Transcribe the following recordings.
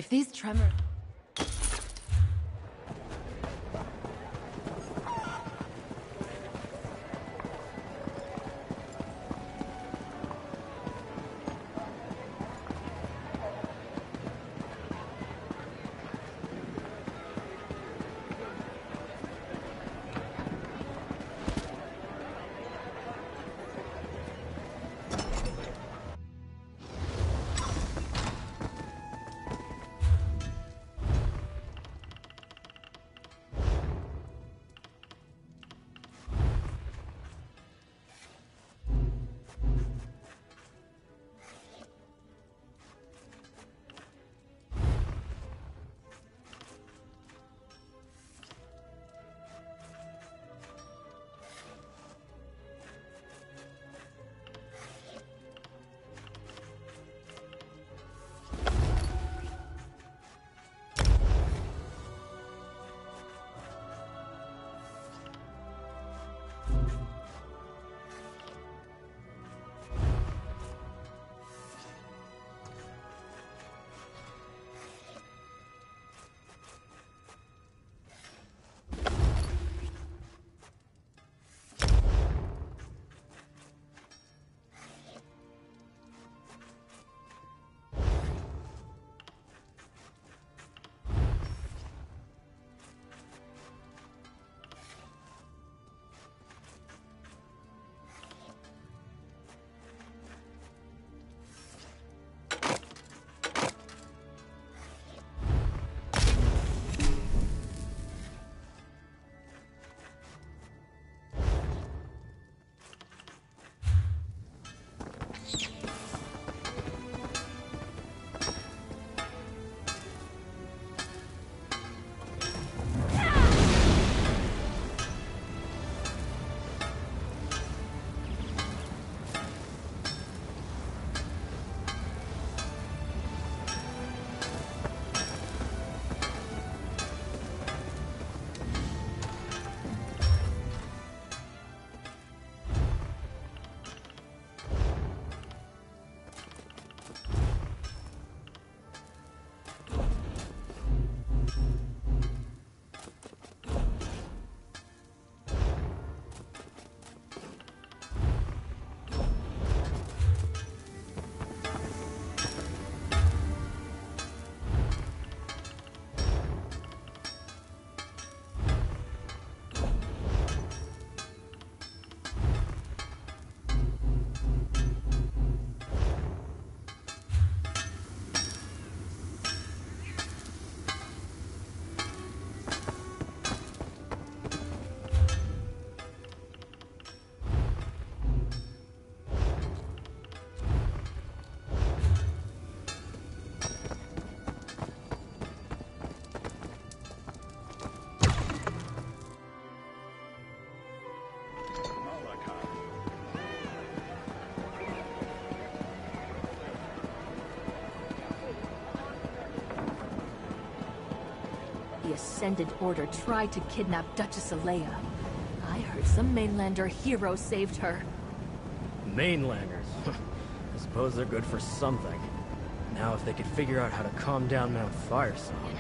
If these tremors... The Ascendant Order tried to kidnap Duchess Alea. I heard some mainlander hero saved her. Mainlanders? I suppose they're good for something. Now if they could figure out how to calm down Mount Firesong.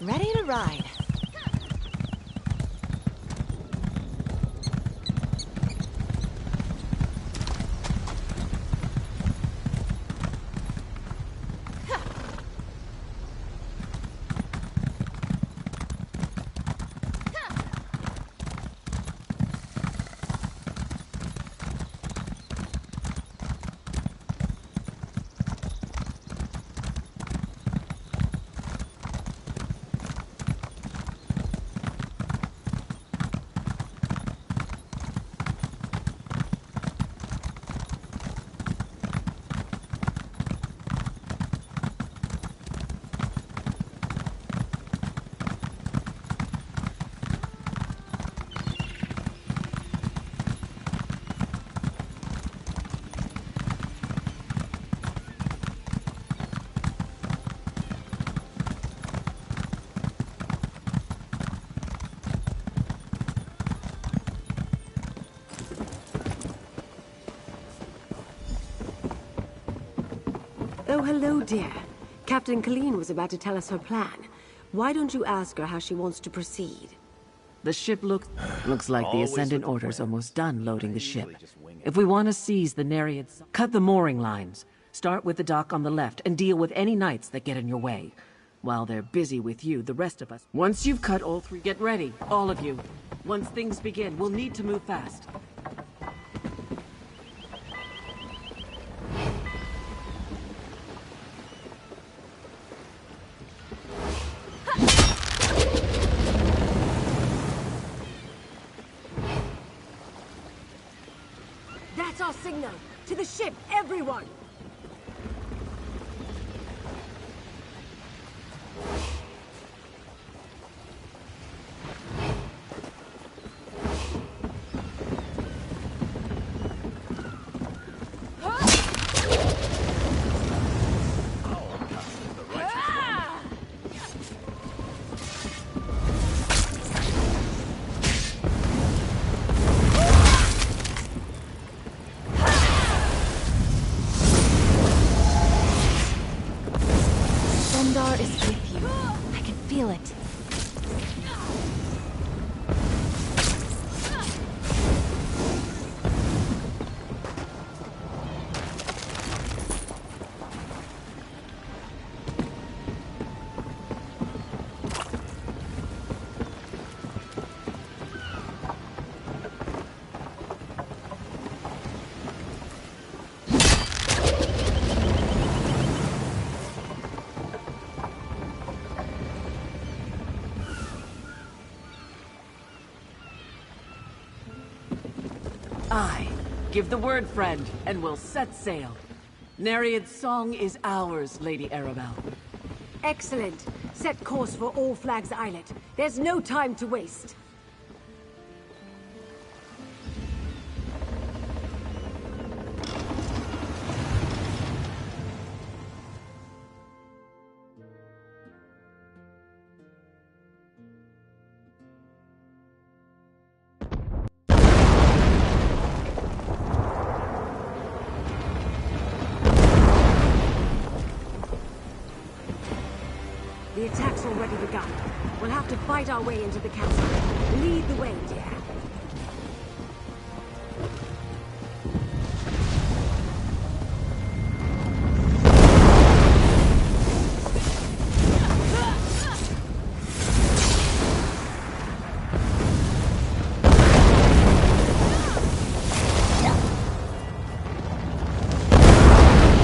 Ready to ride. Oh, hello, dear. Captain Colleen was about to tell us her plan. Why don't you ask her how she wants to proceed? The ship looks like the Ascendant Order's almost done loading the ship. If we want to seize the Nereids, cut the mooring lines. Start with the dock on the left and deal with any knights that get in your way. While they're busy with you, the rest of us... Once you've cut all three... Get ready, all of you. Once things begin, we'll need to move fast. That's our signal! To the ship, everyone! Is with you. I can feel it. Aye. Give the word, friend, and we'll set sail. Nereid's song is ours, Lady Arabelle. Excellent. Set course for All Flags Islet. There's no time to waste. The attack's already begun. We'll have to fight our way into the castle. Lead the way, dear.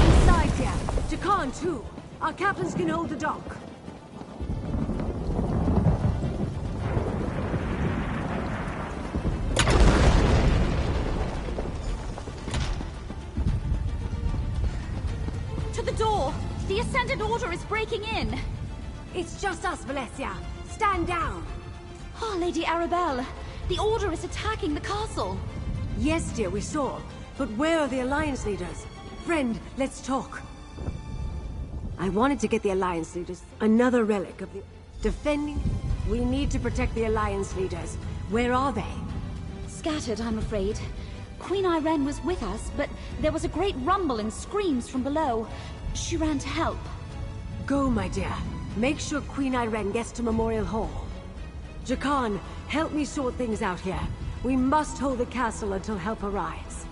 Inside, dear. Jakan, too. Our captains can hold the dock. The Ascendant Order is breaking in! It's just us, Valencia. Stand down! Oh, Lady Arabelle, the Order is attacking the castle! Yes, dear, we saw. But where are the Alliance leaders? Friend, let's talk. I wanted to get the Alliance leaders another relic of the... Defending... We need to protect the Alliance leaders. Where are they? Scattered, I'm afraid. Queen Irene was with us, but there was a great rumble and screams from below. She ran to help. Go, my dear. Make sure Queen Irene gets to Memorial Hall. Jakan, help me sort things out here. We must hold the castle until help arrives.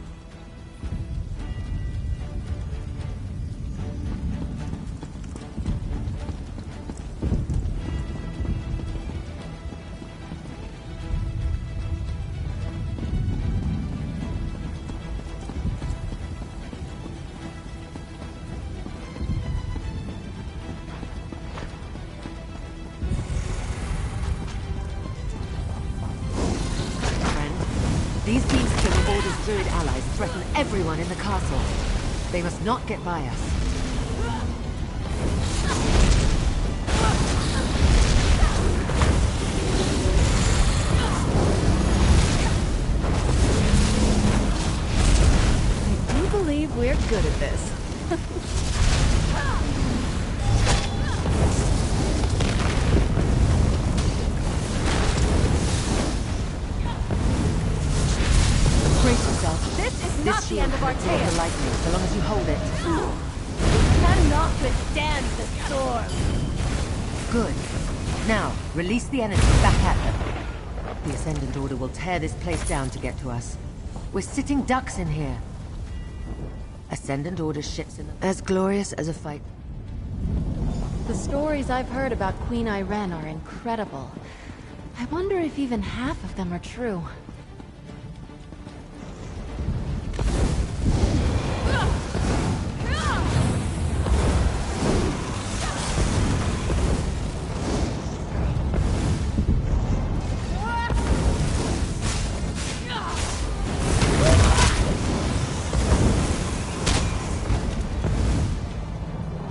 These beasts and the Order's Druid allies threaten everyone in the castle. They must not get by us. I do believe we're good at this. This is not the end of our tale. The lightning, so long as you hold it. We cannot withstand the storm. Good. Now, release the enemy back at them. The Ascendant Order will tear this place down to get to us. We're sitting ducks in here. Ascendant Order ships in them. As glorious as a fight. The stories I've heard about Queen Irene are incredible. I wonder if even half of them are true.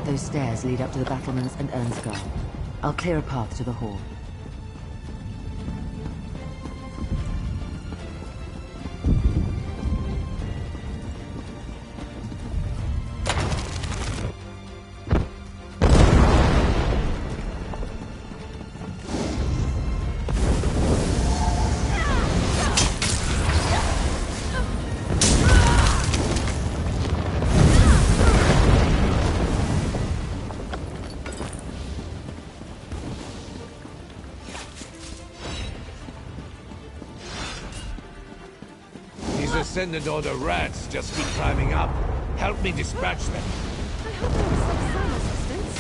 Those stairs lead up to the battlements and Ernstgar. I'll clear a path to the hall. Ascendant Order rats just keep climbing up. Help me dispatch them. I hope there was some assistance.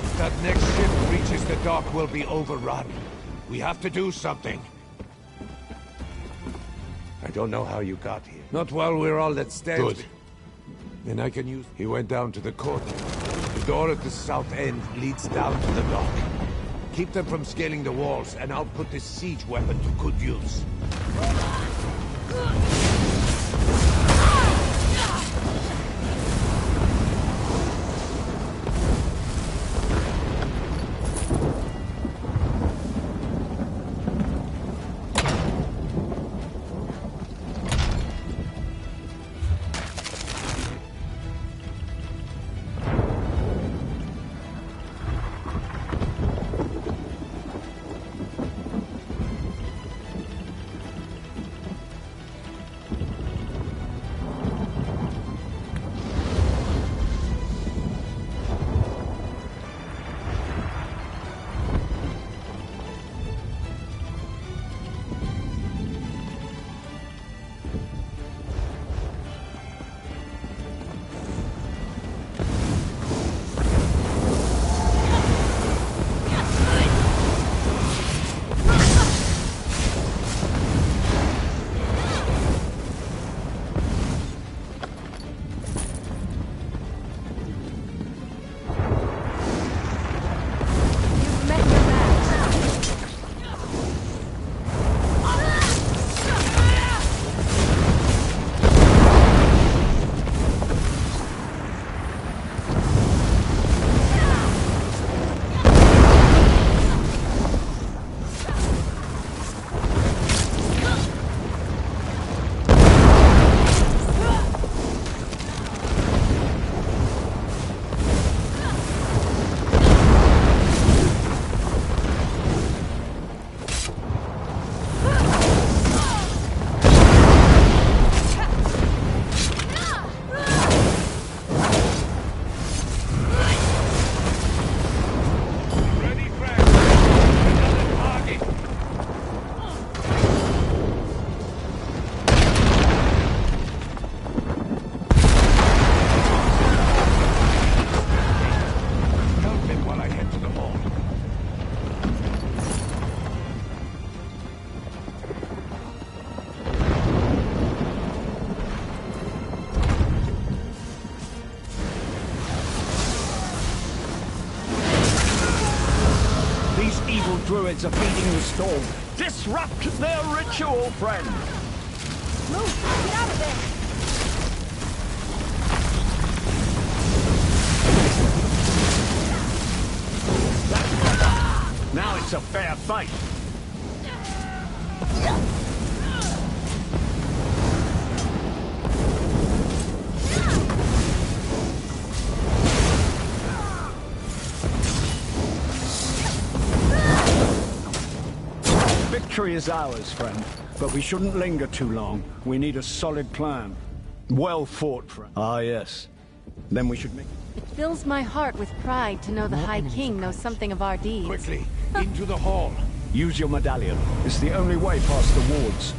If that next ship reaches the dock, we'll be overrun. We have to do something. I don't know how you got here. Not while we're all that stands. Good. Then I can use... He went down to the courtyard. The door at the south end leads down to the dock. Keep them from scaling the walls, and I'll put this siege weapon to good use. These evil druids are feeding the storm. Disrupt their ritual, friend! Move! Get out of there! Now it's a fair fight. Victory is ours, friend. But we shouldn't linger too long. We need a solid plan. Well fought, friend. Ah, yes. Then we should make... It fills my heart with pride to know the High King knows something of our deeds. Quickly, into the hall. Use your medallion. It's the only way past the wards.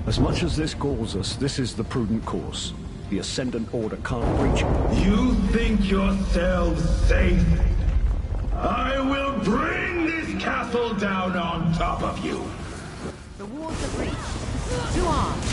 As much as this galls us, this is the prudent course. The Ascendant Order can't breach it. You think yourselves safe? I will bring this castle down on top of you. The wards are breached. To arms.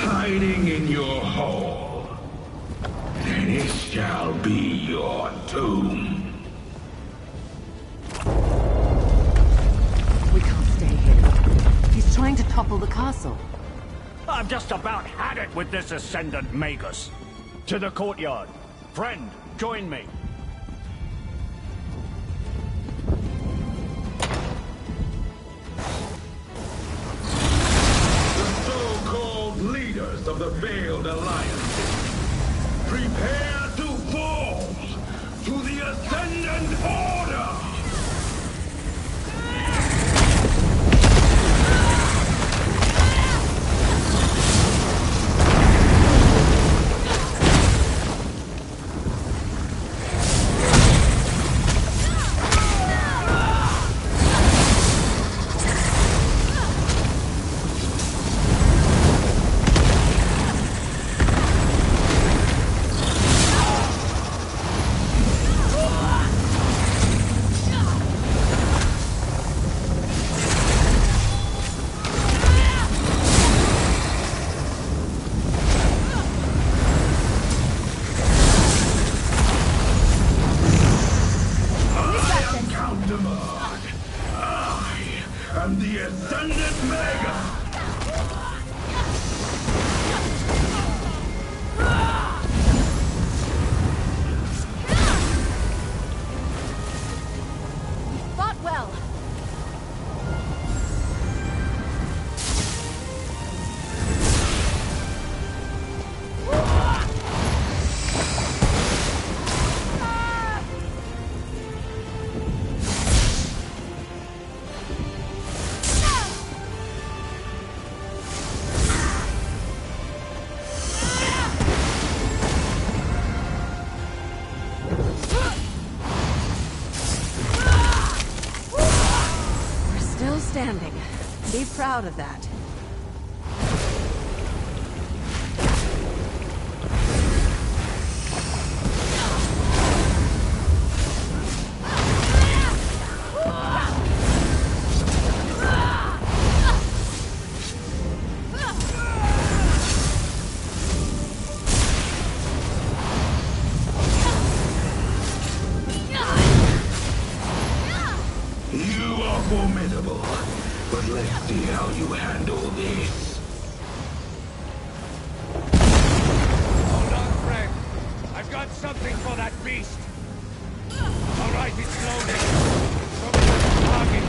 Hiding in your hole. And it shall be your tomb. We can't stay here. He's trying to topple the castle. I've just about had it with this Ascendant Magus. To the courtyard. Friend, join me. Leaders of the Veiled Alliance, prepare to fall to the Ascendant Order! I am the Ascendant Mega! Fought well. Standing. Be proud of that. You are formidable, but let's see how you handle this. Hold on, friend. I've got something for that beast. All right, it's loading. Show me the target.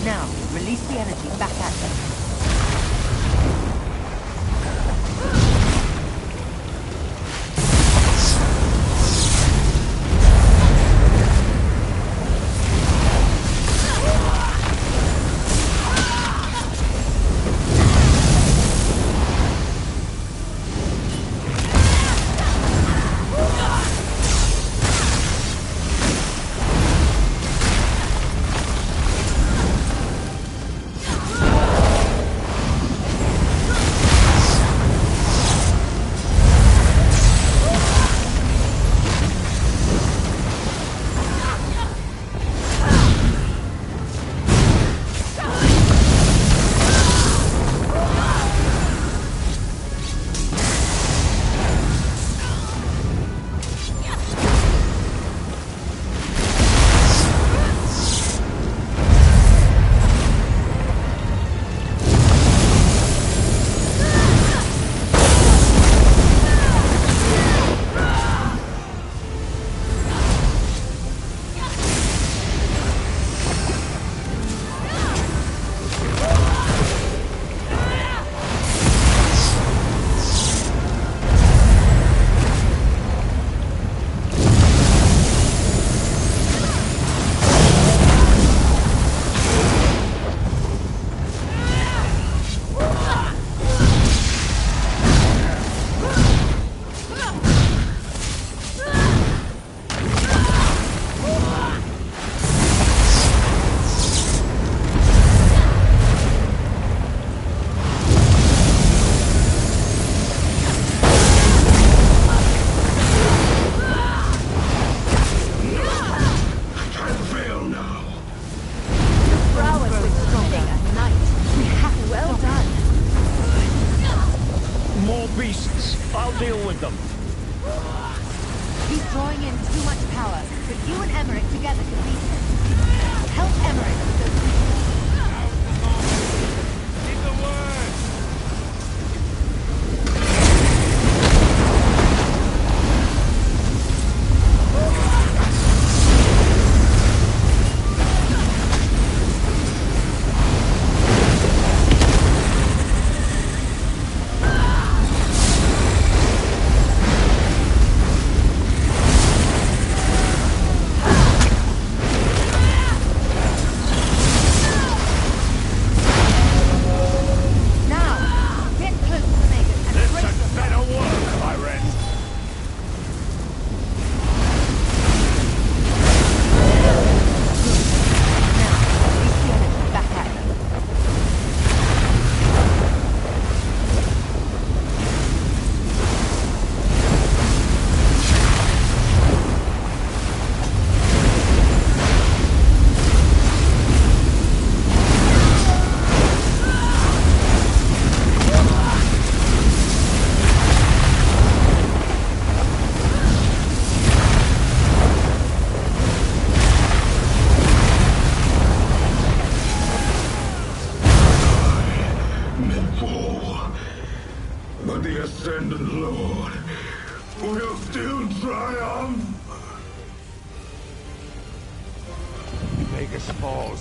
Now, release the energy back at them.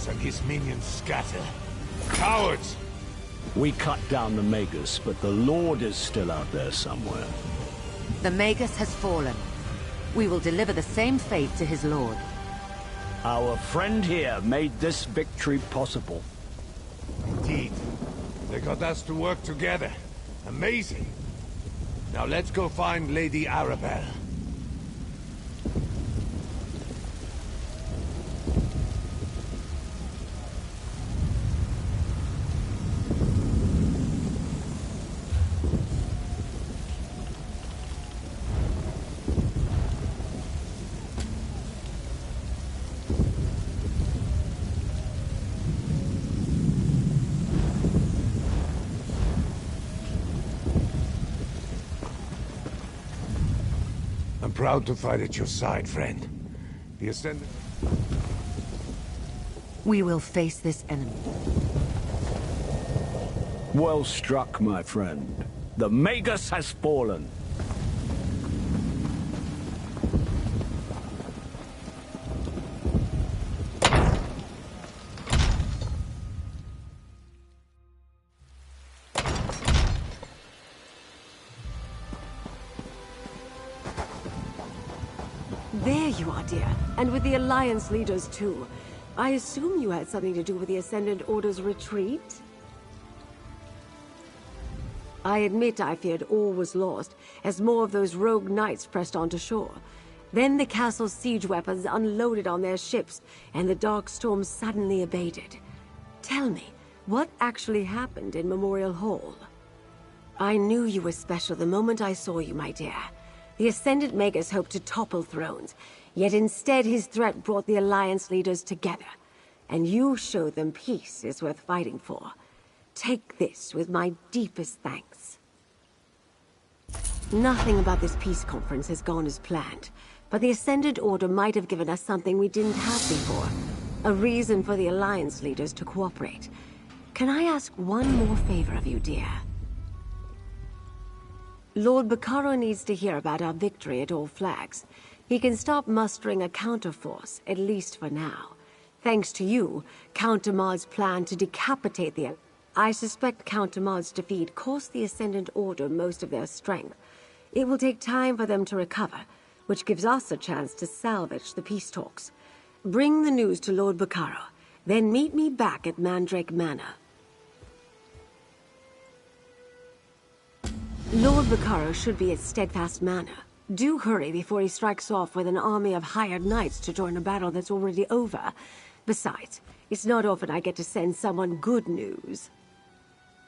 And his minions scatter. Cowards! We cut down the Magus, but the Lord is still out there somewhere. The Magus has fallen. We will deliver the same fate to his Lord. Our friend here made this victory possible. Indeed. They got us to work together. Amazing. Now let's go find Lady Arabelle. Proud to fight at your side, friend. The Ascendant... We will face this enemy. Well struck, my friend. The Magus has fallen. There you are, dear. And with the Alliance leaders, too. I assume you had something to do with the Ascendant Order's retreat? I admit I feared all was lost, as more of those rogue knights pressed onto shore. Then the castle's siege weapons unloaded on their ships, and the dark storm suddenly abated. Tell me, what actually happened in Memorial Hall? I knew you were special the moment I saw you, my dear. The Ascendant Magus hoped to topple thrones, yet instead his threat brought the Alliance leaders together. And you showed them peace is worth fighting for. Take this with my deepest thanks. Nothing about this peace conference has gone as planned, but the Ascendant Order might have given us something we didn't have before. A reason for the Alliance leaders to cooperate. Can I ask one more favor of you, dear? Lord Bacaro needs to hear about our victory at All Flags. He can stop mustering a counterforce, at least for now. Thanks to you, Count Damard's plan to decapitate the... I suspect Count Damard's defeat cost the Ascendant Order most of their strength. It will take time for them to recover, which gives us a chance to salvage the peace talks. Bring the news to Lord Bacaro, then meet me back at Mandrake Manor. Lord Bacaro should be at Steadfast Manor. Do hurry before he strikes off with an army of hired knights to join a battle that's already over. Besides, it's not often I get to send someone good news.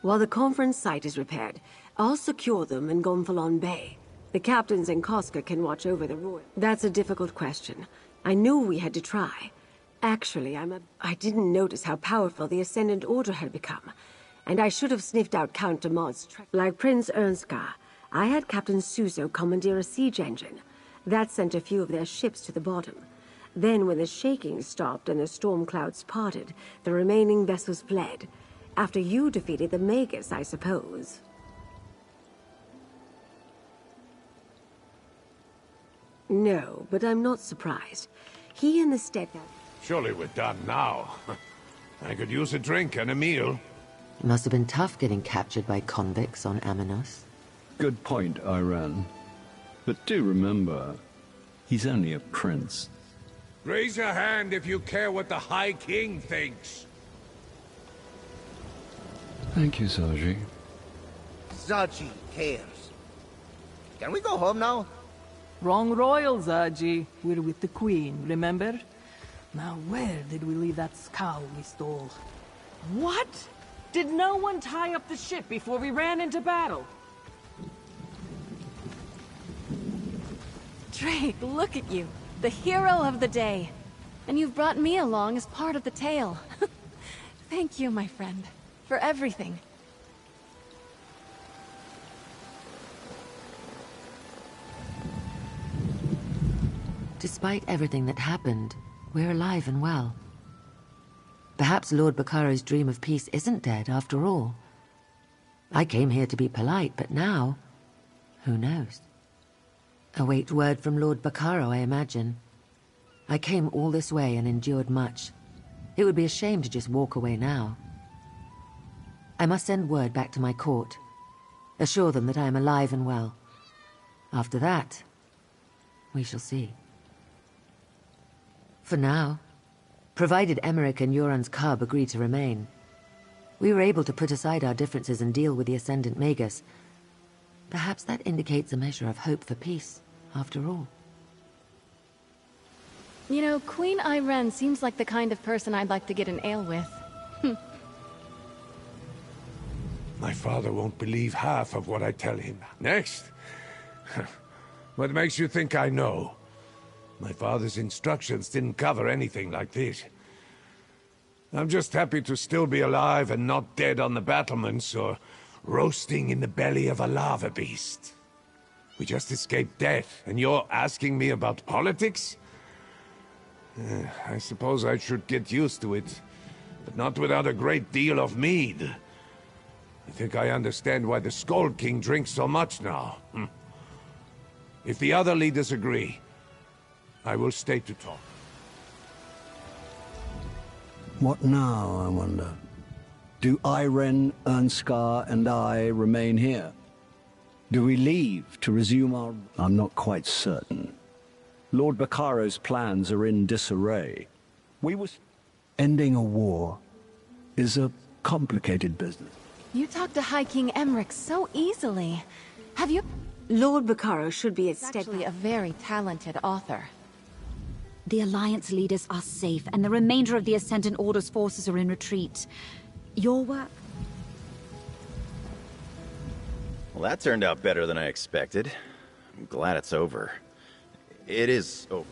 While the conference site is repaired, I'll secure them in Gonfalon Bay. The captains in Koska can watch over the royal. That's a difficult question. I knew we had to try. Actually, I didn't notice how powerful the Ascendant Order had become. And I should have sniffed out Count Damard's trek. Like Prince Ernskar, I had Captain Suso commandeer a siege engine. That sent a few of their ships to the bottom. Then when the shaking stopped and the storm clouds parted, the remaining vessels fled. After you defeated the Magus, I suppose. No, but I'm not surprised. He and the Steadfast... Surely we're done now. I could use a drink and a meal. It must have been tough getting captured by convicts on Aminos. Good point, Iran. But do remember, he's only a prince. Raise your hand if you care what the High King thinks. Thank you, Saji. Saji cares. Can we go home now? Wrong royal, Zaji. We're with the Queen, remember? Now where did we leave that scow we stole? What? Did no one tie up the ship before we ran into battle? Drake, look at you. The hero of the day. And you've brought me along as part of the tale. Thank you, my friend, for everything. Despite everything that happened, we're alive and well. Perhaps Lord Bacaro's dream of peace isn't dead after all. I came here to be polite, but now, who knows? Await word from Lord Bacaro, I imagine. I came all this way and endured much. It would be a shame to just walk away now. I must send word back to my court. Assure them that I am alive and well. After that, we shall see. For now, provided Emmerich and Euron's cub agree to remain, we were able to put aside our differences and deal with the Ascendant Magus. Perhaps that indicates a measure of hope for peace, after all. You know, Queen Iren seems like the kind of person I'd like to get an ale with. My father won't believe half of what I tell him. Next? What makes you think I know? My father's instructions didn't cover anything like this. I'm just happy to still be alive and not dead on the battlements or roasting in the belly of a lava beast. We just escaped death, and you're asking me about politics? I suppose I should get used to it, but not without a great deal of mead. I think I understand why the Skull King drinks so much now. If the other leaders agree, I will stay to talk. What now, I wonder? Do Iren, Ernskar, and I remain here? Do we leave to resume our... I'm not quite certain. Lord Baccaro's plans are in disarray. Ending a war is a complicated business. You talk to High King Emmerich so easily. Have you... Lord Baccaro should be He's actually a very talented author. The Alliance leaders are safe, and the remainder of the Ascendant Order's forces are in retreat. Your work... Well, that turned out better than I expected. I'm glad it's over. It is over.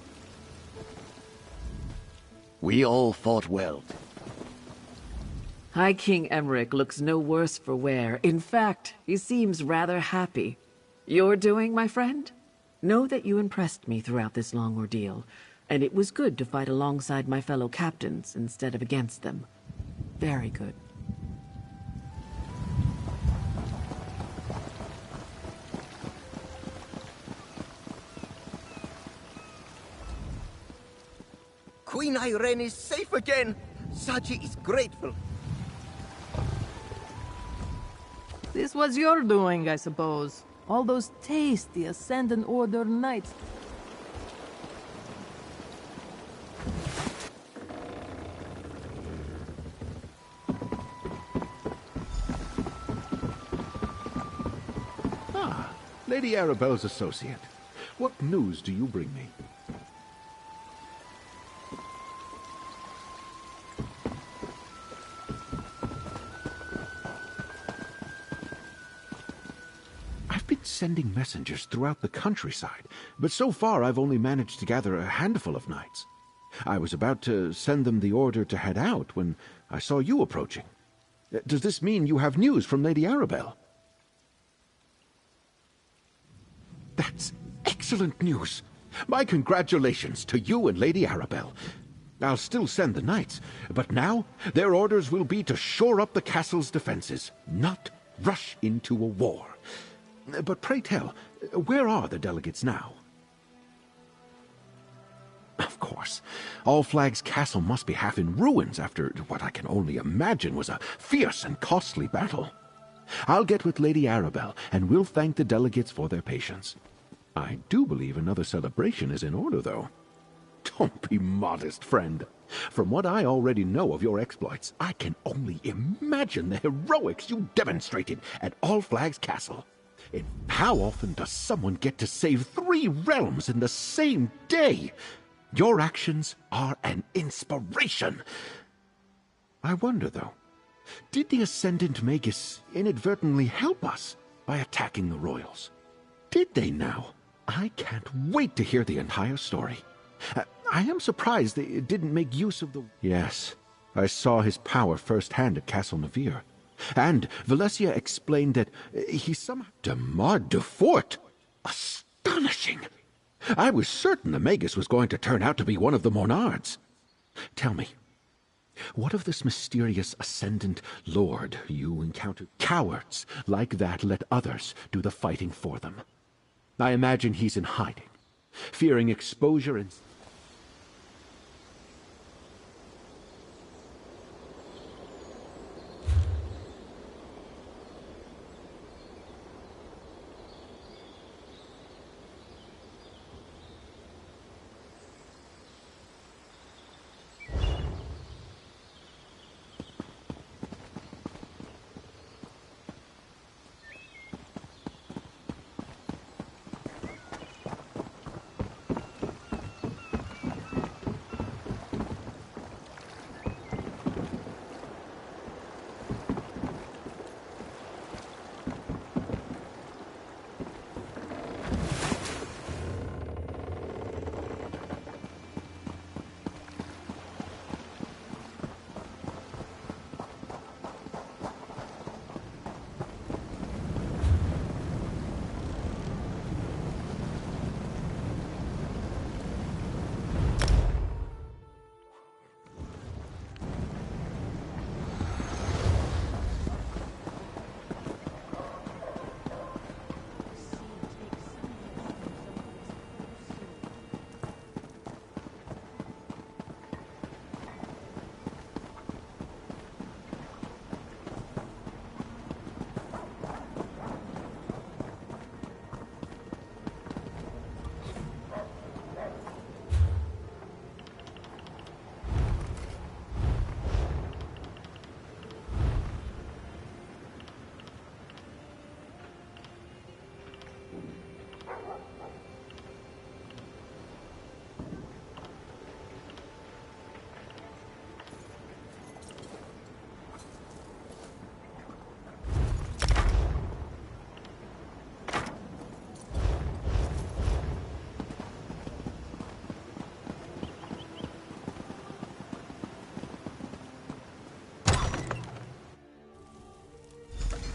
We all fought well. High King Emmerich looks no worse for wear. In fact, he seems rather happy. You're doing, my friend? Know that you impressed me throughout this long ordeal, and it was good to fight alongside my fellow captains instead of against them. Very good. Queen Irene is safe again! Saji is grateful. This was your doing, I suppose. All those tasty Ascendant Order knights. Ah, Lady Arabelle's associate. What news do you bring me? Sending messengers throughout the countryside, but so far I've only managed to gather a handful of knights. I was about to send them the order to head out when I saw you approaching. Does this mean you have news from Lady Arabelle? That's excellent news. My congratulations to you and Lady Arabelle. I'll still send the knights, but now their orders will be to shore up the castle's defenses, not rush into a war. But pray tell, where are the delegates now? Of course, All Flag's castle must be half in ruins after what I can only imagine was a fierce and costly battle. I'll get with Lady Arabelle, and we'll thank the delegates for their patience. I do believe another celebration is in order, though. Don't be modest, friend. From what I already know of your exploits, I can only imagine the heroics you demonstrated at All Flag's castle. And how often does someone get to save 3 realms in the same day? Your actions are an inspiration. I wonder, though, did the Ascendant Magus inadvertently help us by attacking the royals? Did they now? I can't wait to hear the entire story. I am surprised they didn't make use of the... Yes, I saw his power firsthand at Castle Navir. And Valencia explained that he somehow... Demar de Fort? Astonishing! I was certain the Magus was going to turn out to be one of the Monards. Tell me, what of this mysterious Ascendant Lord you encountered? Cowards like that let others do the fighting for them. I imagine he's in hiding, fearing exposure and...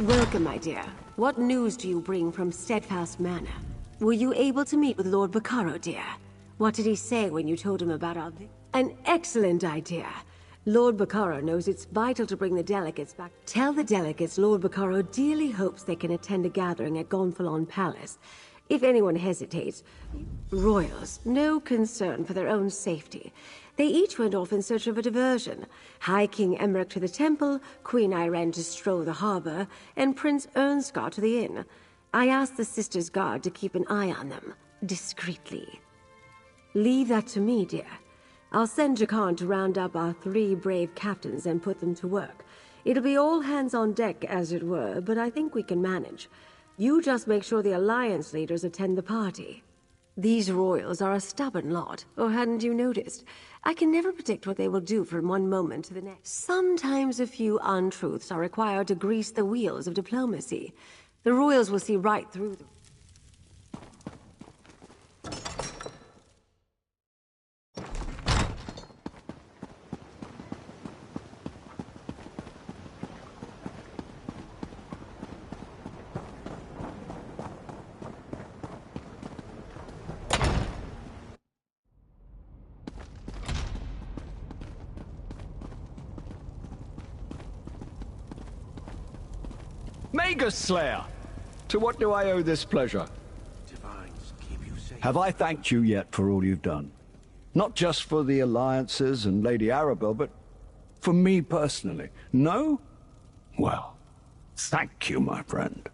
Welcome, my dear. What news do you bring from Steadfast Manor? Were you able to meet with Lord Baccaro, dear? What did he say when you told him about our... An excellent idea. Lord Baccaro knows it's vital to bring the delegates back. Tell the delegates Lord Baccaro dearly hopes they can attend a gathering at Gonfalon Palace. If anyone hesitates, royals, no concern for their own safety. They each went off in search of a diversion. High King Emmerich to the temple, Queen Irene to stroll the harbor, and Prince Ernskar to the inn. I asked the Sisters' Guard to keep an eye on them, discreetly. Leave that to me, dear. I'll send Jakan to round up our 3 brave captains and put them to work. It'll be all hands on deck, as it were, but I think we can manage. You just make sure the Alliance leaders attend the party. These royals are a stubborn lot, or hadn't you noticed? I can never predict what they will do from one moment to the next. Sometimes a few untruths are required to grease the wheels of diplomacy. The royals will see right through them. Magus Slayer! To what do I owe this pleasure? Divines, keep you safe. Have I thanked you yet for all you've done? Not just for the alliances and Lady Arabelle, but for me personally. No? Well, thank you, my friend.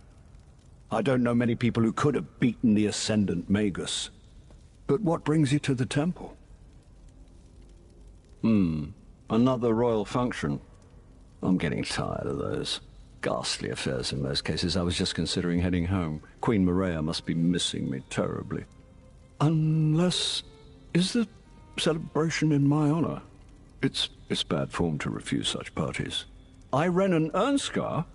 I don't know many people who could have beaten the Ascendant Magus. But what brings you to the temple? Another royal function. I'm getting tired of those ghastly affairs in most cases. I was just considering heading home. Queen Maria must be missing me terribly. Unless... is the celebration in my honor? It's bad form to refuse such parties. Irene and Ernskar?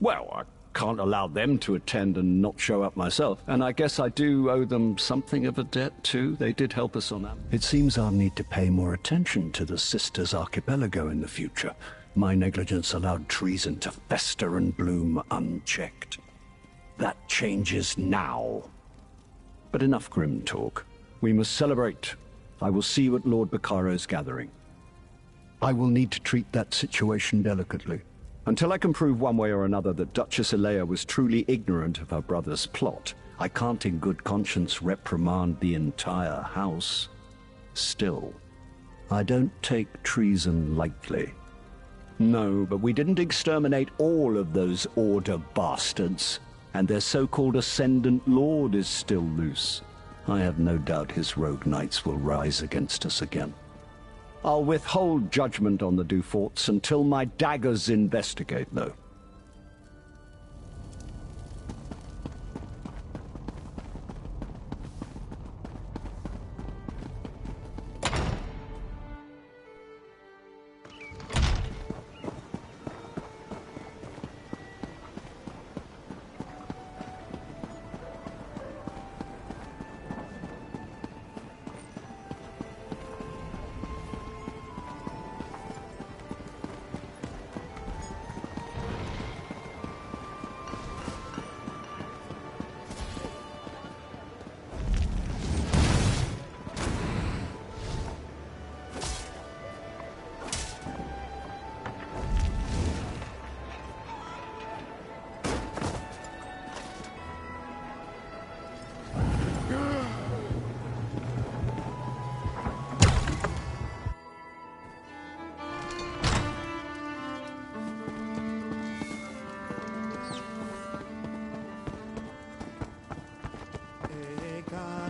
Well, I can't allow them to attend and not show up myself. And I guess I do owe them something of a debt, too. They did help us on that. It seems I'll need to pay more attention to the Sisters Archipelago in the future. My negligence allowed treason to fester and bloom unchecked. That changes now. But enough grim talk. We must celebrate. I will see you at Lord Baccaro's gathering. I will need to treat that situation delicately. Until I can prove one way or another that Duchess Elea was truly ignorant of her brother's plot, I can't in good conscience reprimand the entire house. Still, I don't take treason lightly. No, but we didn't exterminate all of those Order bastards, and their so-called Ascendant Lord is still loose. I have no doubt his rogue knights will rise against us again. I'll withhold judgment on the Duforts until my daggers investigate, though.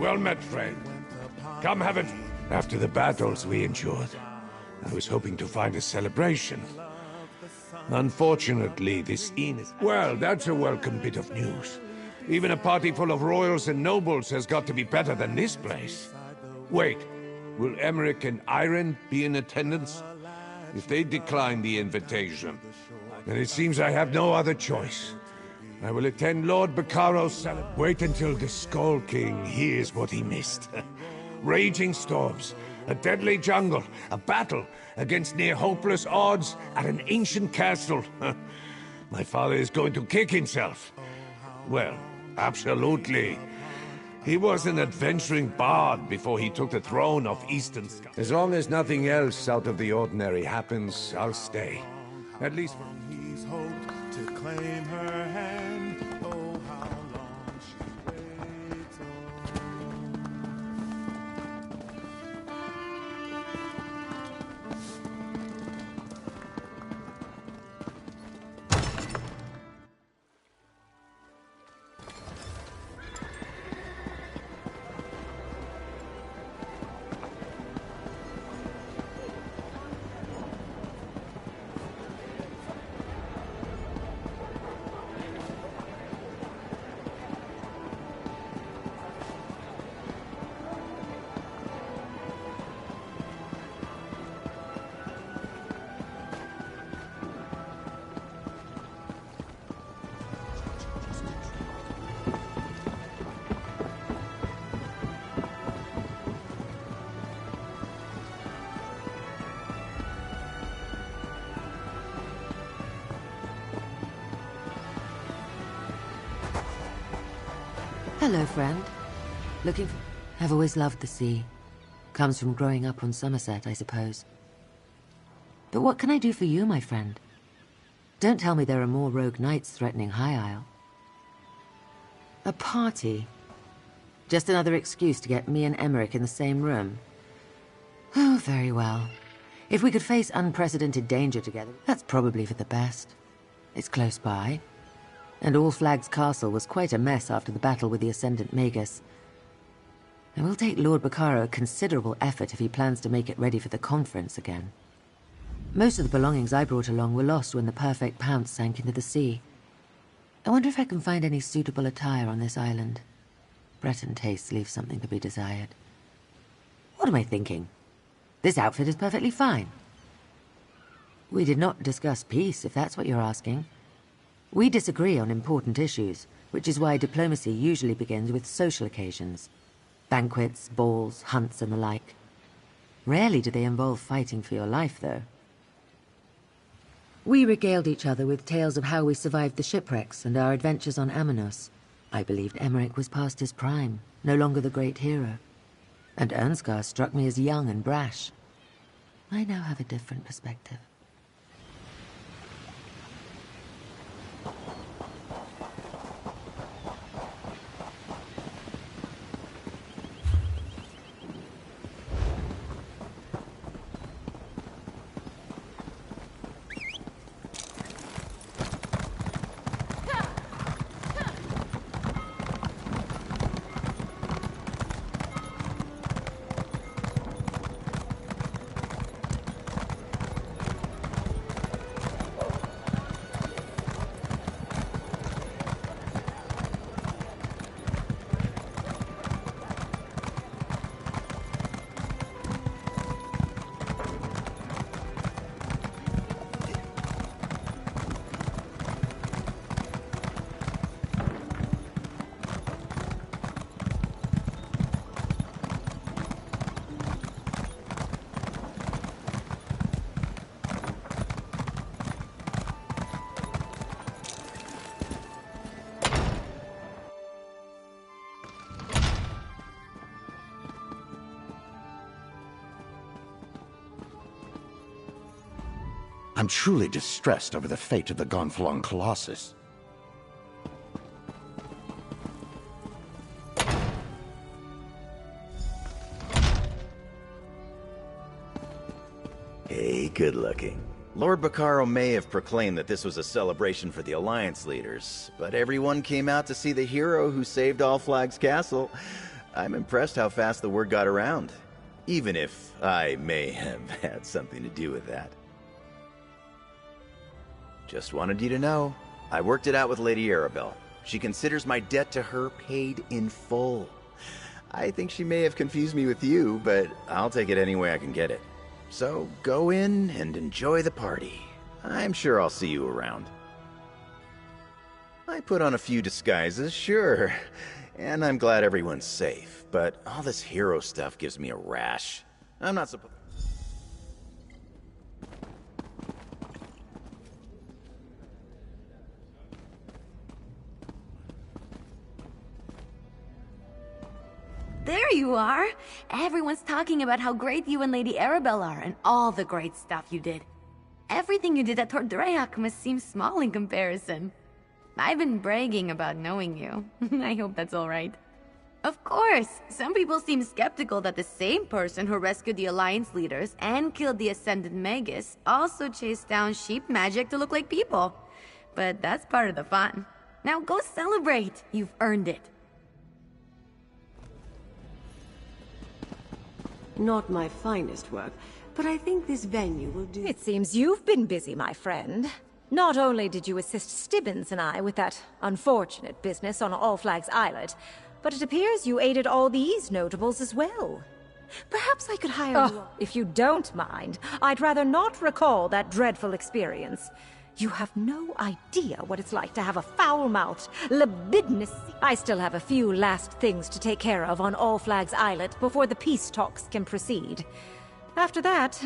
Well met, friend. Come have it. After the battles we endured, I was hoping to find a celebration. Unfortunately, this inn is... Well, that's a welcome bit of news. Even a party full of royals and nobles has got to be better than this place. Wait, will Emmerich and Irene be in attendance? If they decline the invitation, then it seems I have no other choice. I will attend Lord Baccaro's celebration. Wait until the Skull King hears what he missed. Raging storms, a deadly jungle, a battle against near hopeless odds at an ancient castle. My father is going to kick himself. Well, absolutely. He was an adventuring bard before he took the throne of Eastern Sky. As long as nothing else out of the ordinary happens, I'll stay. At least he's hoped to claim her hand. Oh, how long she waits. Hello, friend. Looking for... I've always loved the sea. Comes from growing up on Somerset, I suppose. But what can I do for you, my friend? Don't tell me there are more rogue knights threatening High Isle. A party? Just another excuse to get me and Emmerich in the same room? Oh, very well. If we could face unprecedented danger together, that's probably for the best. It's close by. And All Flags Castle was quite a mess after the battle with the Ascendant Magus. It will take Lord Bacaro a considerable effort if he plans to make it ready for the conference again. Most of the belongings I brought along were lost when the Perfect Pounce sank into the sea. I wonder if I can find any suitable attire on this island. Breton tastes leave something to be desired. What am I thinking? This outfit is perfectly fine. We did not discuss peace, if that's what you're asking. We disagree on important issues, which is why diplomacy usually begins with social occasions. Banquets, balls, hunts, and the like. Rarely do they involve fighting for your life, though. We regaled each other with tales of how we survived the shipwrecks and our adventures on Amanos. I believed Emmerich was past his prime, no longer the great hero. And Ernskar struck me as young and brash. I now have a different perspective. I'm truly distressed over the fate of the Gonfalon Colossus. Hey, good looking. Lord Bacaro may have proclaimed that this was a celebration for the Alliance leaders, but everyone came out to see the hero who saved All Flags Castle. I'm impressed how fast the word got around, even if I may have had something to do with that. Just wanted you to know, I worked it out with Lady Arabelle. She considers my debt to her paid in full. I think she may have confused me with you, but I'll take it any way I can get it. So go in and enjoy the party. I'm sure I'll see you around. I put on a few disguises, sure. And I'm glad everyone's safe, but all this hero stuff gives me a rash. I'm not supposed... there you are. Everyone's talking about how great you and Lady Arabelle are, and all the great stuff you did. Everything you did at Tordreac must seem small in comparison. I've been bragging about knowing you. I hope that's alright. Of course, some people seem skeptical that the same person who rescued the Alliance leaders and killed the Ascended Magus also chased down sheep magic to look like people. But that's part of the fun. Now go celebrate. You've earned it. Not my finest work, but I think this venue will do. It seems you've been busy, my friend. Not only did you assist Stibbins and I with that unfortunate business on All Flags Islet, but it appears you aided all these notables as well. Perhaps I could hire you. If you don't mind, I'd rather not recall that dreadful experience. You have no idea what it's like to have a foul-mouthed, libidinous... I still have a few last things to take care of on All Flags Islet before the peace talks can proceed. After that,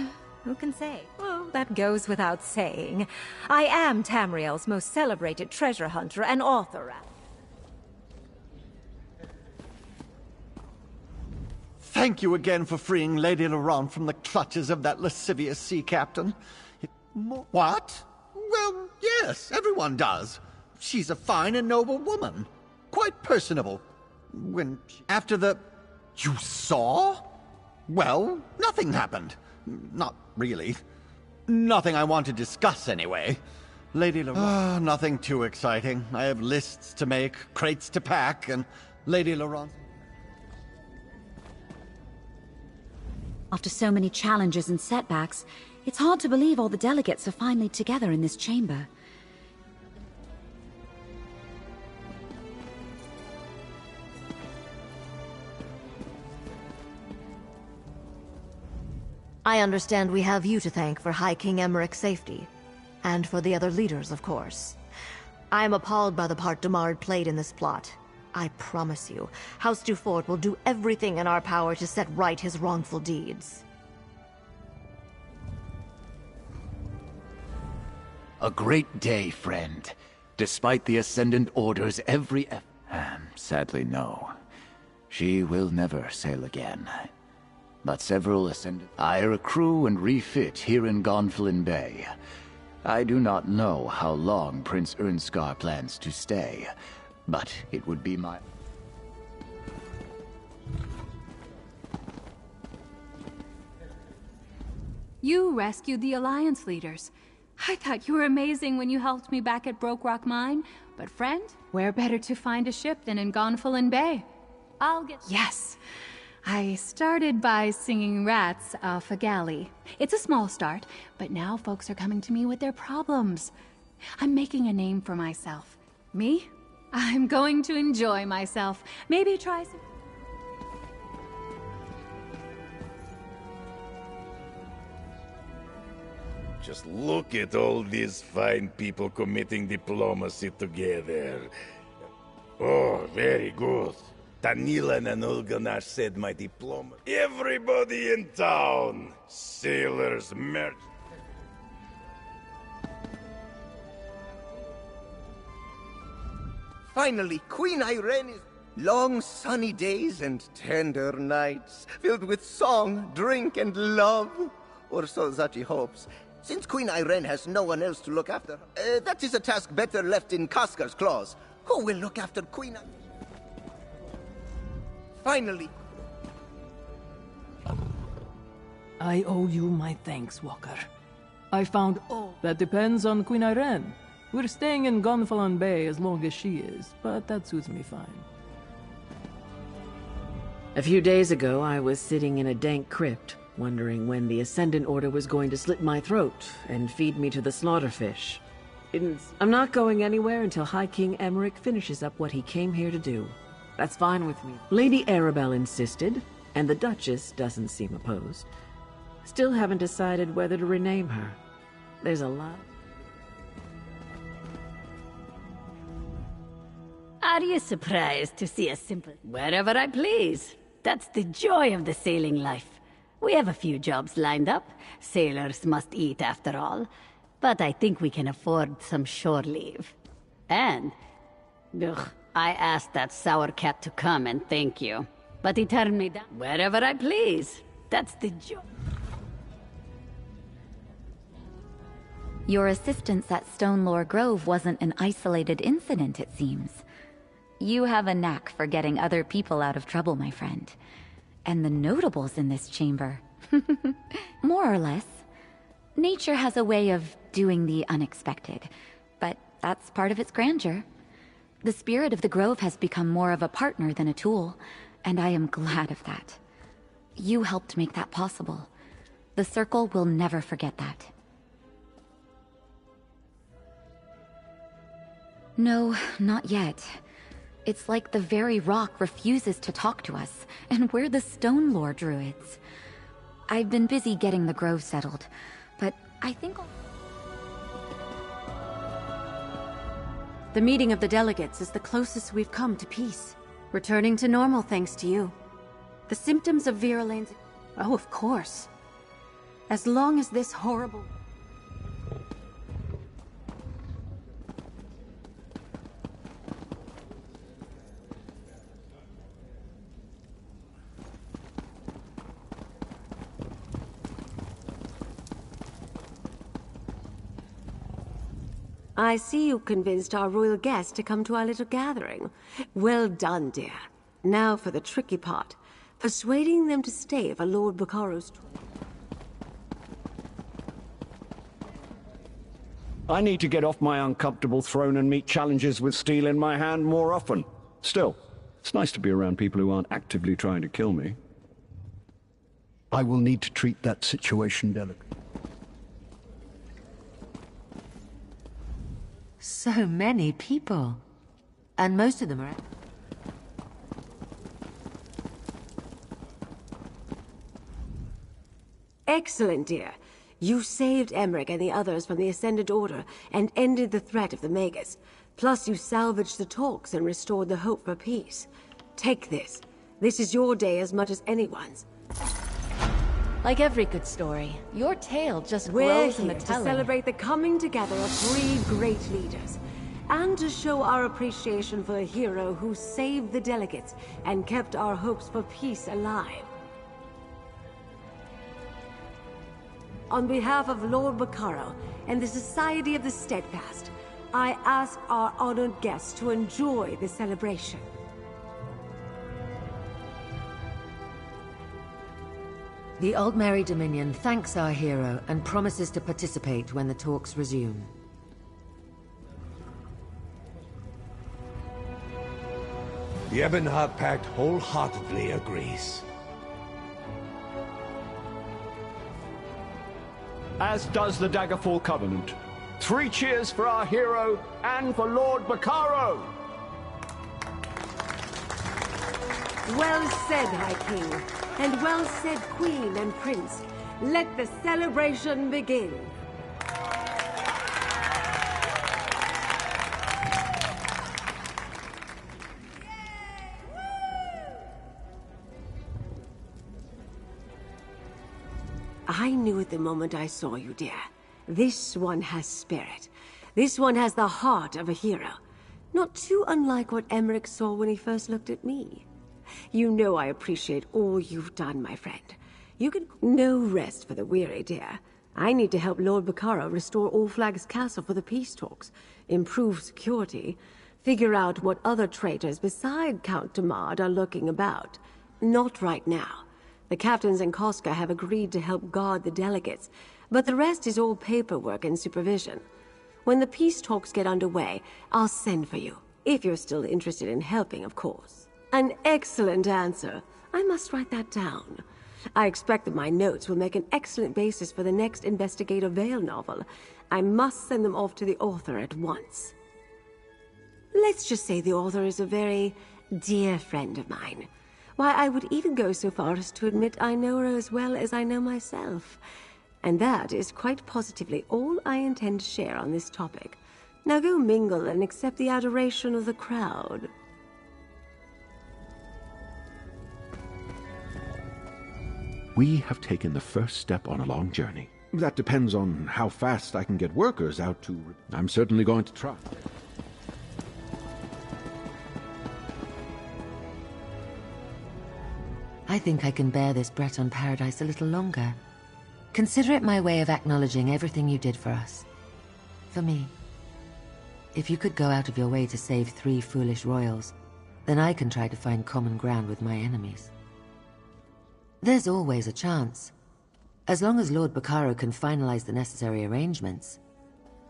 who can say? Well, that goes without saying. I am Tamriel's most celebrated treasure hunter and author. Thank you again for freeing Lady Laurent from the clutches of that lascivious sea captain. What? Well, yes, everyone does. She's a fine and noble woman. Quite personable. After the... You saw? Well, nothing happened. Not really. Nothing I want to discuss, anyway. Lady Laurent... nothing too exciting. I have lists to make, crates to pack, and Lady Laurent... After so many challenges and setbacks, it's hard to believe all the delegates are finally together in this chamber. I understand we have you to thank for High King Emmerich's safety. And for the other leaders, of course. I am appalled by the part Demard played in this plot. I promise you, House Dufort will do everything in our power to set right his wrongful deeds. A great day, friend. Despite the Ascendant Order's every sadly, no. She will never sail again. But several Ascendant... hire a crew and refit here in Gonfalon Bay. I do not know how long Prince Ernskar plans to stay, but it would be my... You rescued the Alliance leaders. I thought you were amazing when you helped me back at Broke Rock Mine, but friend, where better to find a ship than in Gonfalon Bay? I'll get... Yes! I started by singing rats off a galley. It's a small start, but now folks are coming to me with their problems. I'm making a name for myself. Me? I'm going to enjoy myself. Maybe try some... Just look at all these fine people committing diplomacy together. Oh, very good. Tanilan and Ulganar said my diploma. Everybody in town! Sailors, merchants... Finally, Queen Irene is... Long sunny days and tender nights, filled with song, drink, and love. Or so Zachi hopes. Since Queen Irene has no one else to look after her, that is a task better left in Kaskar's claws. Who will look after Queen Irene? Finally. I owe you my thanks, Walker. I found all that depends on Queen Irene. We're staying in Gonfalon Bay as long as she is, but that suits me fine. A few days ago, I was sitting in a dank crypt, wondering when the Ascendant Order was going to slit my throat and feed me to the slaughterfish. I'm not going anywhere until High King Emmerich finishes up what he came here to do. That's fine with me. Lady Arabelle insisted, and the Duchess doesn't seem opposed. Still haven't decided whether to rename her. There's a lot. Are you surprised to see a simple... Wherever I please. That's the joy of the sailing life. We have a few jobs lined up. Sailors must eat after all. But I think we can afford some shore leave. And... I asked that sour cat to come and thank you. But he turned me down wherever I please. That's the joy. Your assistance at Stonelore Grove wasn't an isolated incident, it seems. You have a knack for getting other people out of trouble, my friend. And the notables in this chamber. More or less. Nature has a way of doing the unexpected, but that's part of its grandeur. The spirit of the Grove has become more of a partner than a tool, and I am glad of that. You helped make that possible. The Circle will never forget that. No, not yet. It's like the very rock refuses to talk to us, and we're the Stonelore druids. I've been busy getting the Grove settled, but I think The meeting of the delegates is the closest we've come to peace. Returning to normal thanks to you. The symptoms of Vera Lane's... Oh, of course. As long as this horrible... I see you convinced our royal guests to come to our little gathering. Well done, dear. Now for the tricky part. Persuading them to stay for Lord Baccaro's... I need to get off my uncomfortable throne and meet challenges with steel in my hand more often. Still, it's nice to be around people who aren't actively trying to kill me. I will need to treat that situation delicately. So many people. And most of them are... Excellent, dear. You saved Emmerich and the others from the Ascendant Order and ended the threat of the Magus. Plus you salvaged the talks and restored the hope for peace. Take this. This is your day as much as anyone's. Like every good story, your tale just We're grows in the here to telling. celebrate the coming together of 3 great leaders, and to show our appreciation for a hero who saved the delegates and kept our hopes for peace alive. On behalf of Lord Baccaro and the Society of the Steadfast, I ask our honored guests to enjoy the celebration. The Aldmeri Dominion thanks our hero and promises to participate when the talks resume. The Ebonheart Pact wholeheartedly agrees. As does the Daggerfall Covenant. 3 cheers for our hero and for Lord Baccaro! Well said, High King, and well said, Queen and Prince. Let the celebration begin. I knew at the moment I saw you, dear. This one has spirit. This one has the heart of a hero. Not too unlike what Emmerich saw when he first looked at me. You know I appreciate all you've done, my friend. You can... No rest for the weary, dear. I need to help Lord Baccaro restore All Flags Castle for the peace talks, improve security, figure out what other traitors beside Count Damard are lurking about. Not right now. The captains and Koska have agreed to help guard the delegates, but the rest is all paperwork and supervision. When the peace talks get underway, I'll send for you. If you're still interested in helping, of course. An excellent answer. I must write that down. I expect that my notes will make an excellent basis for the next Investigator Vale novel. I must send them off to the author at once. Let's just say the author is a very dear friend of mine. Why, I would even go so far as to admit I know her as well as I know myself. And that is quite positively all I intend to share on this topic. Now go mingle and accept the adoration of the crowd. We have taken the first step on a long journey. That depends on how fast I can get workers out to... I'm certainly going to try. I think I can bear this Breton paradise a little longer. Consider it my way of acknowledging everything you did for us. For me. If you could go out of your way to save 3 foolish royals, then I can try to find common ground with my enemies. There's always a chance. As long as Lord Bacaro can finalize the necessary arrangements,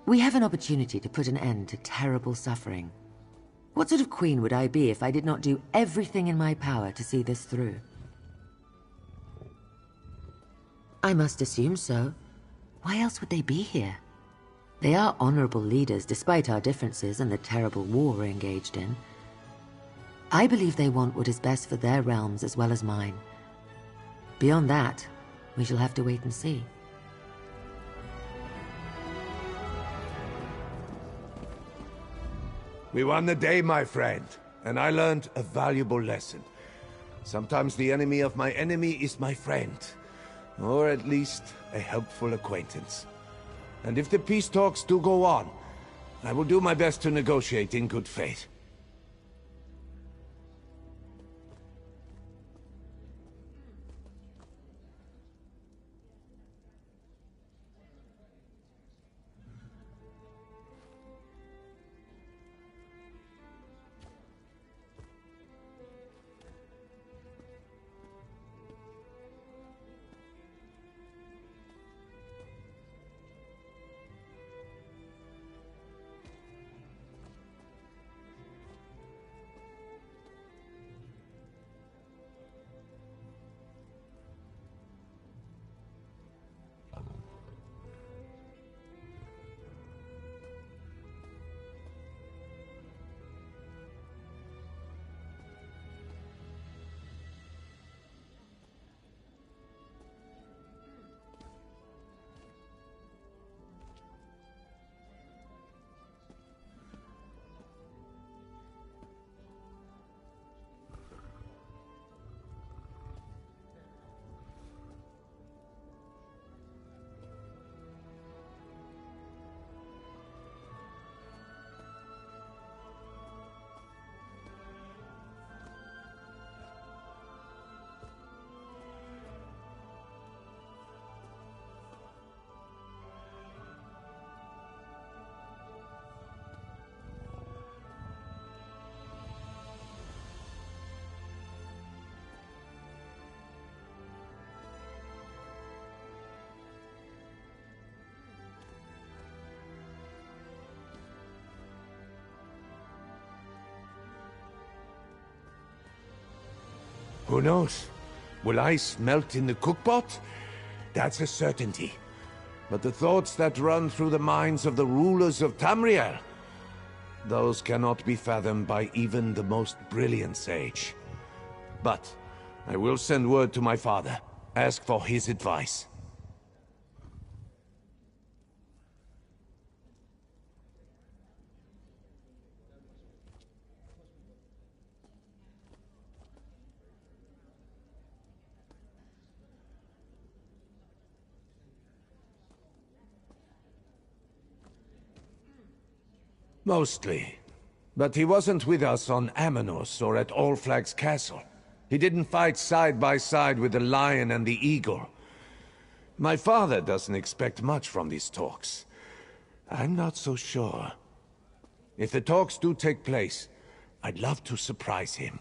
we have an opportunity to put an end to terrible suffering. What sort of queen would I be if I did not do everything in my power to see this through? I must assume so. Why else would they be here? They are honorable leaders despite our differences and the terrible war we're engaged in. I believe they want what is best for their realms as well as mine. Beyond that, we shall have to wait and see. We won the day, my friend, and I learned a valuable lesson. Sometimes the enemy of my enemy is my friend, or at least a helpful acquaintance. And if the peace talks do go on, I will do my best to negotiate in good faith. Who knows? Will ice melt in the cookpot? That's a certainty. But the thoughts that run through the minds of the rulers of Tamriel, those cannot be fathomed by even the most brilliant sage. But I will send word to my father, ask for his advice. Mostly. But he wasn't with us on Amanos or at All Flags Castle. He didn't fight side by side with the Lion and the Eagle. My father doesn't expect much from these talks. I'm not so sure. If the talks do take place, I'd love to surprise him.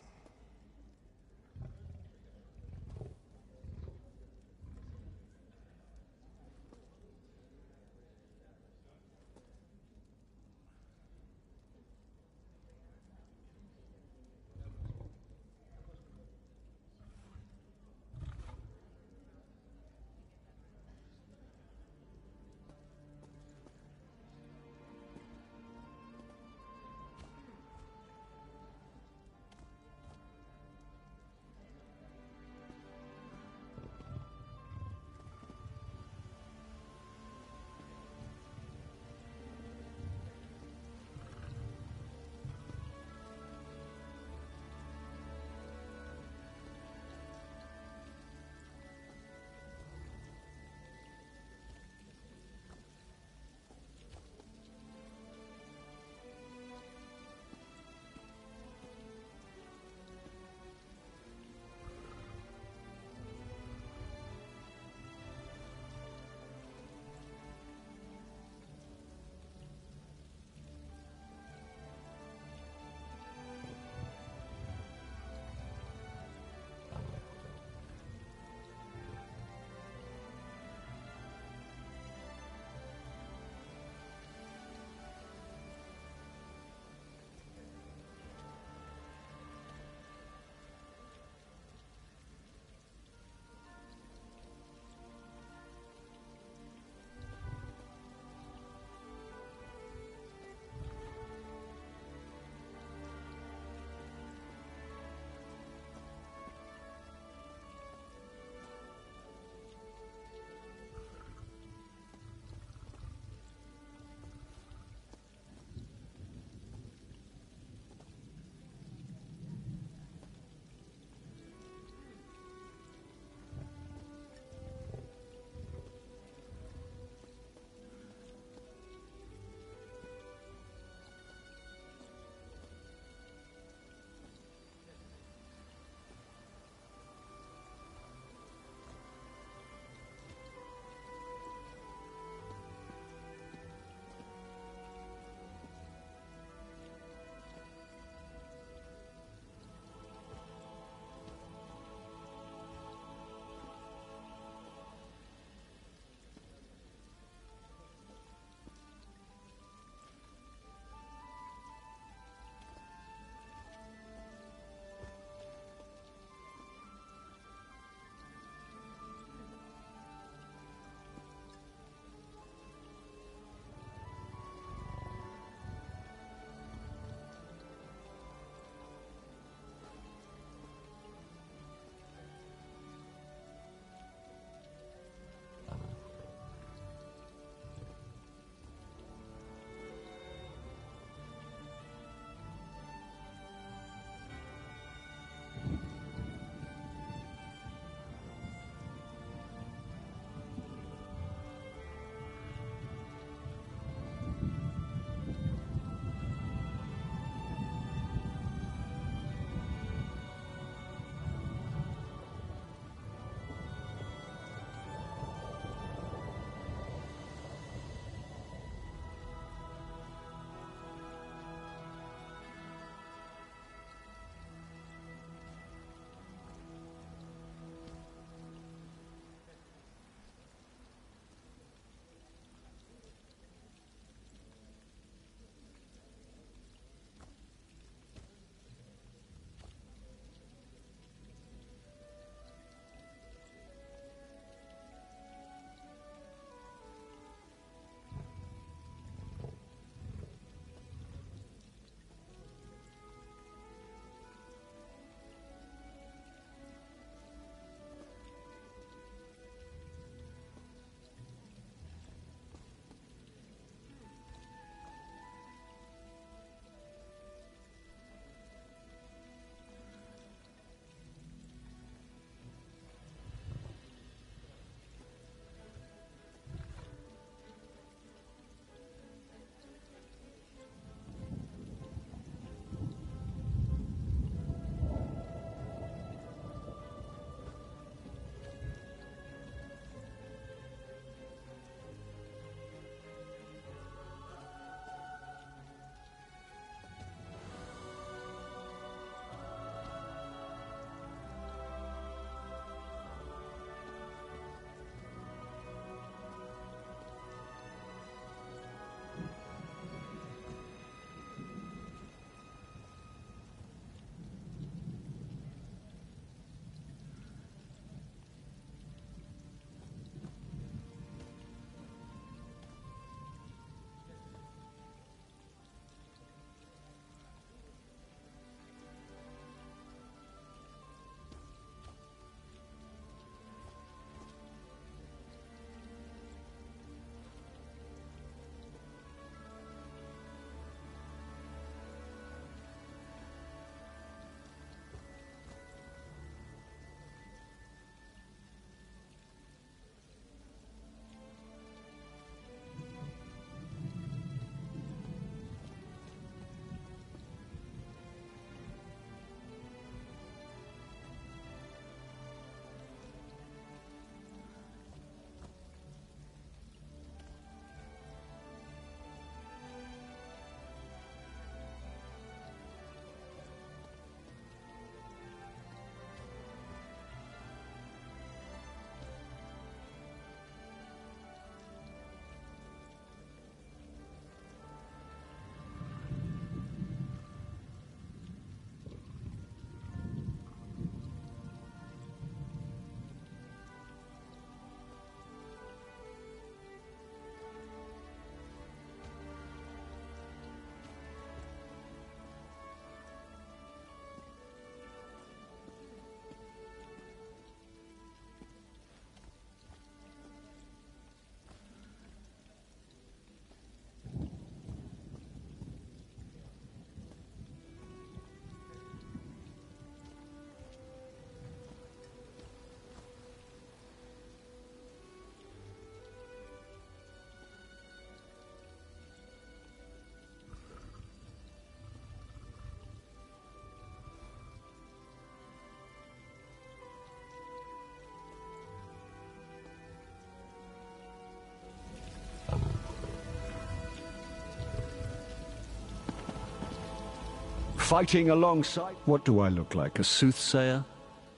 fighting alongside... What do I look like, a soothsayer?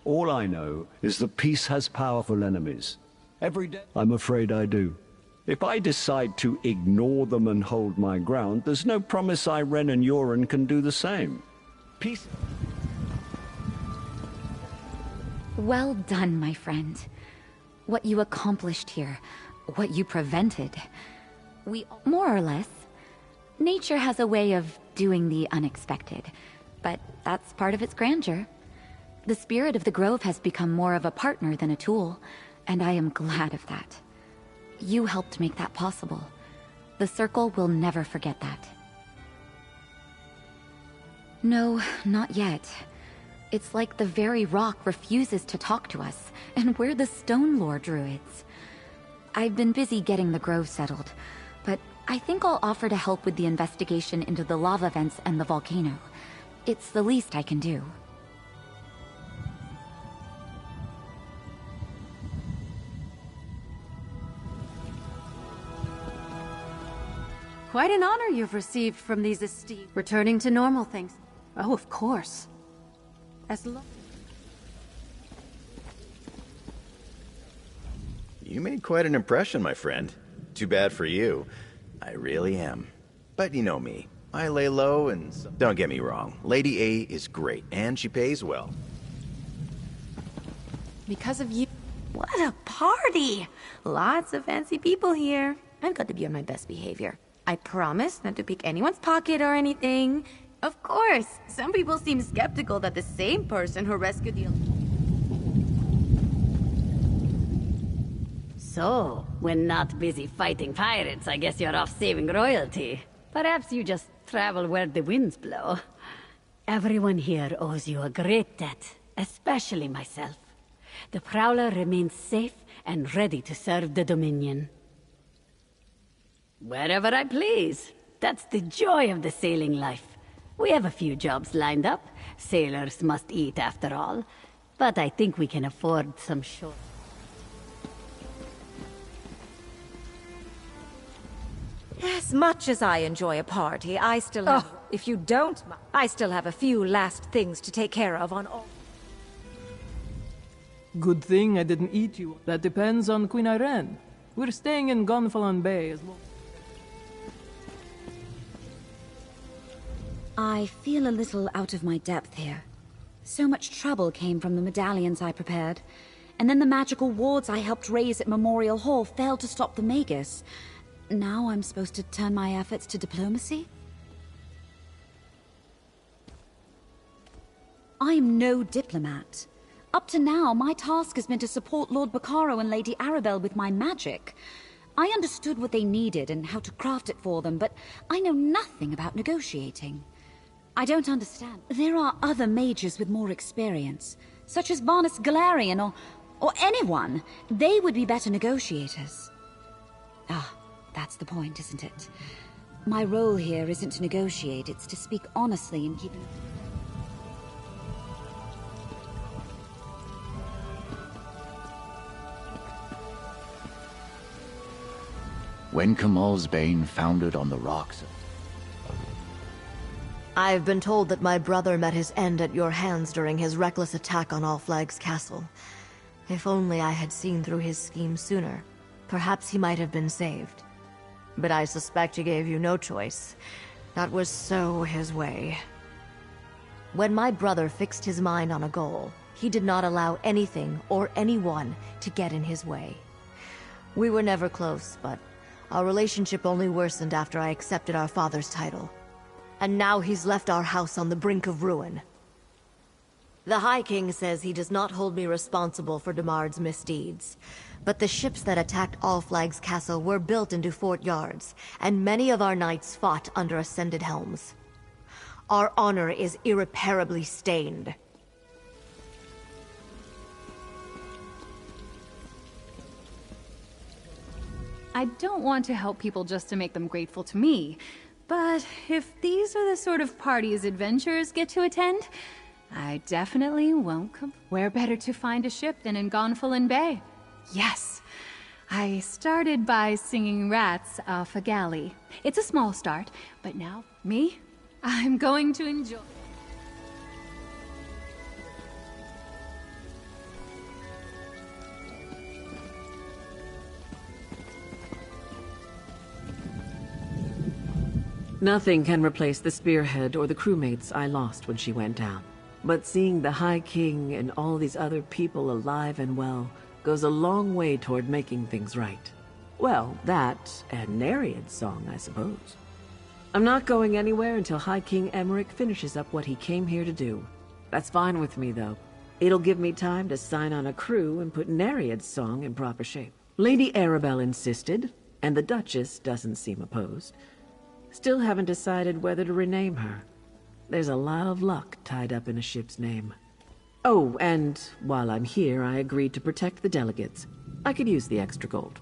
All I know is that peace has powerful enemies. Every day, I'm afraid I do. If I decide to ignore them and hold my ground, there's no promise Irene and Yoren can do the same. Peace... Well done, my friend. What you accomplished here, what you prevented. More or less. Nature has a way of doing the unexpected, but that's part of its grandeur. The spirit of the Grove has become more of a partner than a tool, and I am glad of that. You helped make that possible. The Circle will never forget that. No, not yet. It's like the very rock refuses to talk to us, and we're the Stone Lore druids. I've been busy getting the Grove settled, but I think I'll offer to help with the investigation into the lava vents and the volcano. It's the least I can do. Quite an honor you've received from these esteemed... Returning to normal things. Oh, of course. As long... You made quite an impression, my friend. Too bad for you. I really am. But you know me. I lay low and... Don't get me wrong. Lady A is great, and she pays well. Because of you. What a party! Lots of fancy people here. I've got to be on my best behavior. I promise not to pick anyone's pocket or anything. Of course, some people seem skeptical that the same person who rescued the... So, when not busy fighting pirates, I guess you're off saving royalty. Perhaps you just travel where the winds blow. Everyone here owes you a great debt, especially myself. The Prowler remains safe and ready to serve the Dominion. Wherever I please. That's the joy of the sailing life. We have a few jobs lined up. Sailors must eat after all. But I think we can afford some short... As much as I enjoy a party, I still have... Oh, if you don't... I still have a few last things to take care of on all... Good thing I didn't eat you. That depends on Queen Irene. We're staying in Gonfalon Bay as long... I feel a little out of my depth here. So much trouble came from the medallions I prepared, and then the magical wards I helped raise at Memorial Hall failed to stop the Magus. Now I'm supposed to turn my efforts to diplomacy? I'm no diplomat. Up to now, my task has been to support Lord Bacaro and Lady Arabelle with my magic. I understood what they needed and how to craft it for them, but I know nothing about negotiating. I don't understand. There are other mages with more experience, such as Varnus Galarian or anyone. They would be better negotiators. Ah, that's the point, isn't it? My role here isn't to negotiate, it's to speak honestly and keep... When Kamal's Bane foundered on the rocks... I've been told that my brother met his end at your hands during his reckless attack on All Flags Castle. If only I had seen through his scheme sooner, perhaps he might have been saved. But I suspect he gave you no choice. That was so his way. When my brother fixed his mind on a goal, he did not allow anything or anyone to get in his way. We were never close, but our relationship only worsened after I accepted our father's title. And now he's left our house on the brink of ruin. The High King says he does not hold me responsible for Demard's misdeeds. But the ships that attacked All Flags Castle were built into fort yards, and many of our knights fought under ascended helms. Our honor is irreparably stained. I don't want to help people just to make them grateful to me. But if these are the sort of parties adventurers get to attend, I definitely won't come. Where better to find a ship than in Gonfalon Bay? Yes. I started by singing Rats off a galley. It's a small start, but now, me? I'm going to enjoy. Nothing can replace the spearhead or the crewmates I lost when she went down. But seeing the High King and all these other people alive and well goes a long way toward making things right. Well, that and Nereid's song, I suppose. I'm not going anywhere until High King Emmerich finishes up what he came here to do. That's fine with me, though. It'll give me time to sign on a crew and put Nereid's song in proper shape. Lady Arabelle insisted, and the Duchess doesn't seem opposed. Still haven't decided whether to rename her. There's a lot of luck tied up in a ship's name. Oh, and while I'm here, I agreed to protect the delegates. I could use the extra gold.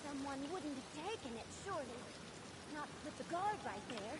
Someone wouldn't have taken it, surely. Not with the guard right there.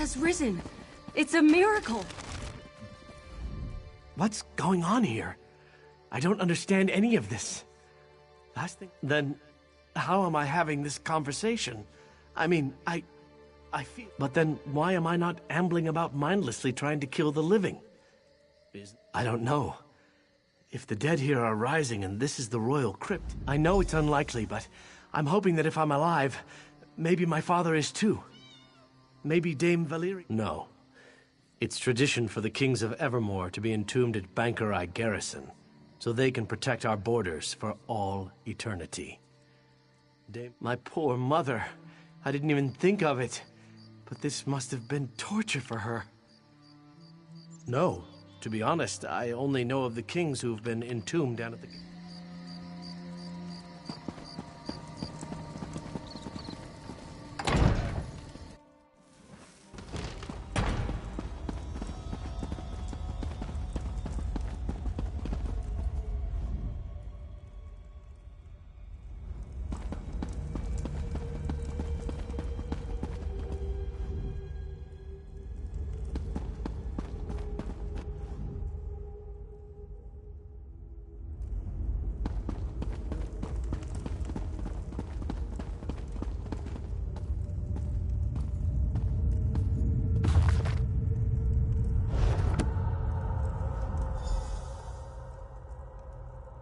has risen. It's a miracle. What's going on here? I don't understand any of this. Last thing... Then, how am I having this conversation? I mean, I feel... But then, why am I not ambling about mindlessly trying to kill the living? I don't know. If the dead here are rising and this is the royal crypt, I know it's unlikely, but I'm hoping that if I'm alive, maybe my father is too. Maybe Dame Valyria... No. It's tradition for the kings of Evermore to be entombed at Bankerai Garrison, so they can protect our borders for all eternity. My poor mother. I didn't even think of it. But this must have been torture for her. No. To be honest, I only know of the kings who've been entombed down at the...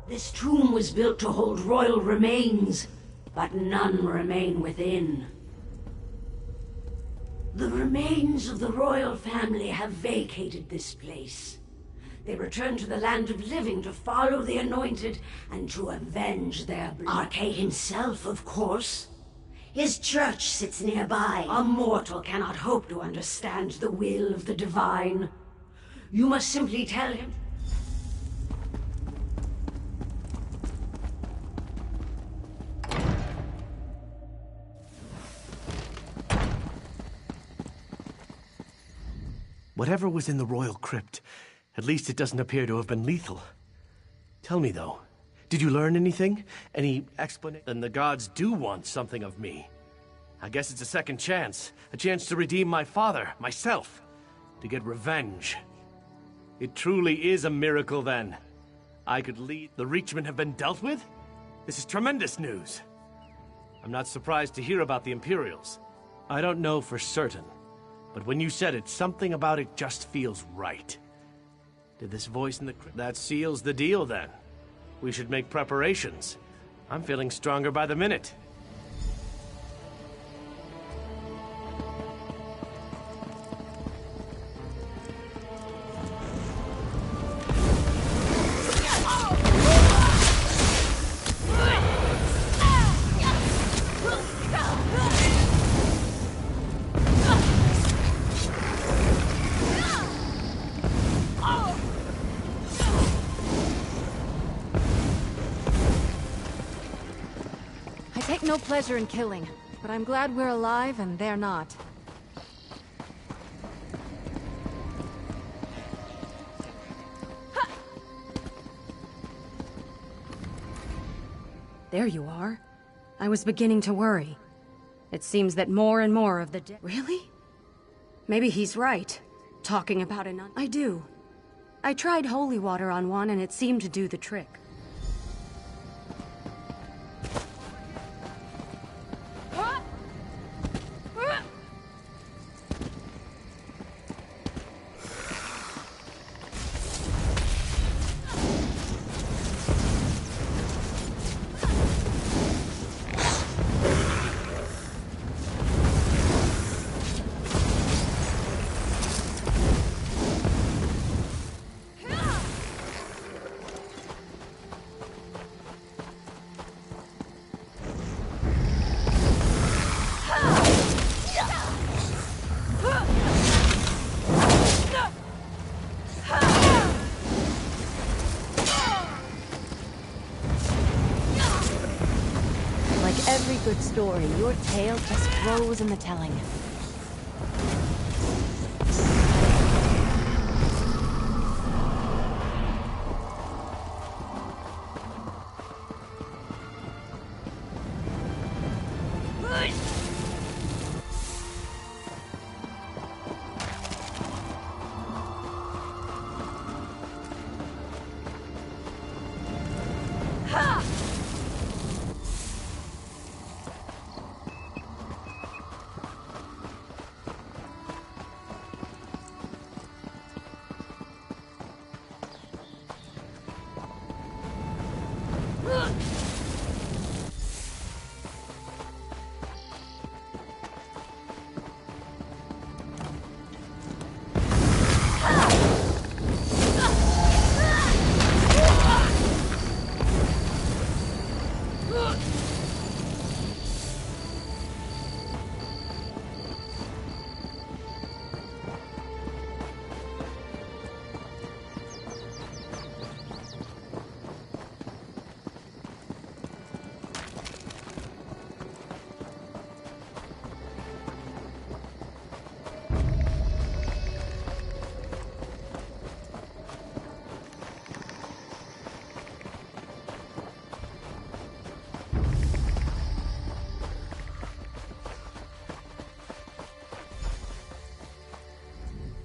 This tomb was built to hold royal remains, but none remain within. The remains of the royal family have vacated this place. They return to the land of living to follow the anointed and to avenge their blood. Archay himself, of course. His church sits nearby. A mortal cannot hope to understand the will of the divine. You must simply tell him... Whatever was in the royal crypt, at least it doesn't appear to have been lethal. Tell me, though, did you learn anything? Any explanation? Then the gods do want something of me. I guess it's a second chance. A chance to redeem my father, myself. To get revenge. It truly is a miracle, then. I could lead... The Reachmen have been dealt with? This is tremendous news. I'm not surprised to hear about the Imperials. I don't know for certain. But when you said it, something about it just feels right. Did this voice in the... That seals the deal, then. We should make preparations. I'm feeling stronger by the minute. I take no pleasure in killing, but I'm glad we're alive and they're not. There you are. I was beginning to worry. It seems that more and more of the dead... Really? Maybe he's right. Talking about an I do. I tried holy water on one and it seemed to do the trick. Every good story, your tale just grows in the telling.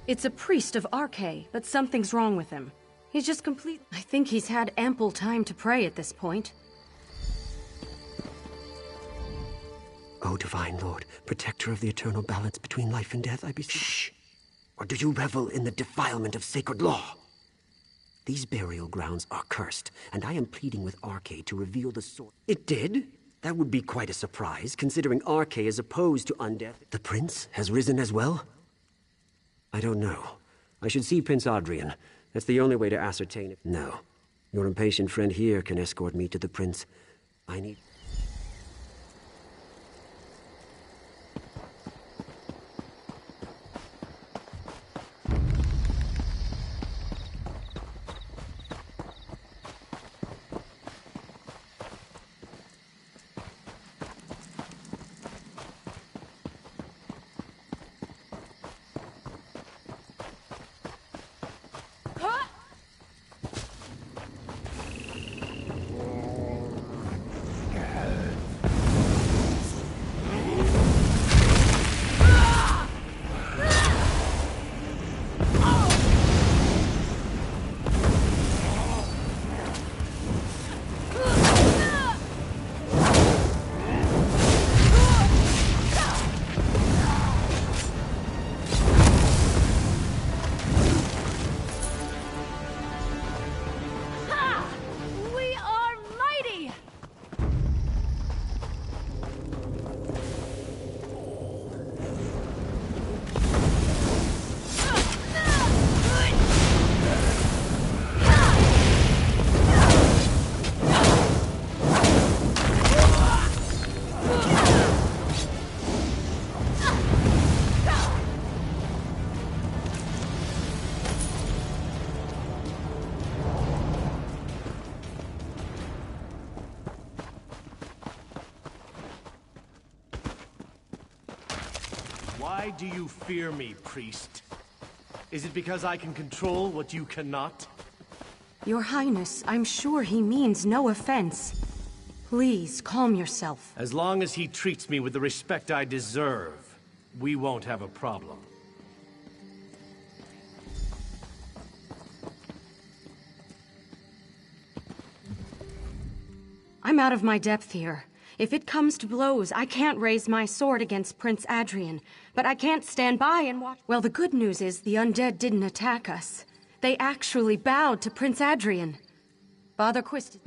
It's a priest of Arche, but something's wrong with him. He's just complete. I think he's had ample time to pray at this point. O Divine Lord, protector of the eternal balance between life and death, I beseech. Shh! Or do you revel in the defilement of sacred law? These burial grounds are cursed, and I am pleading with Arche to reveal the source. It did? That would be quite a surprise, considering Arche is opposed to undeath. The prince has risen as well? I don't know. I should see Prince Adrian. That's the only way to ascertain it. No. Your impatient friend here can escort me to the prince. I need... Why do you fear me, priest? Is it because I can control what you cannot? Your Highness, I'm sure he means no offense. Please, calm yourself. As long as he treats me with the respect I deserve, we won't have a problem. I'm out of my depth here. If it comes to blows, I can't raise my sword against Prince Adrian, but I can't stand by and watch. Well, the good news is the undead didn't attack us. They actually bowed to Prince Adrian. Father Quist...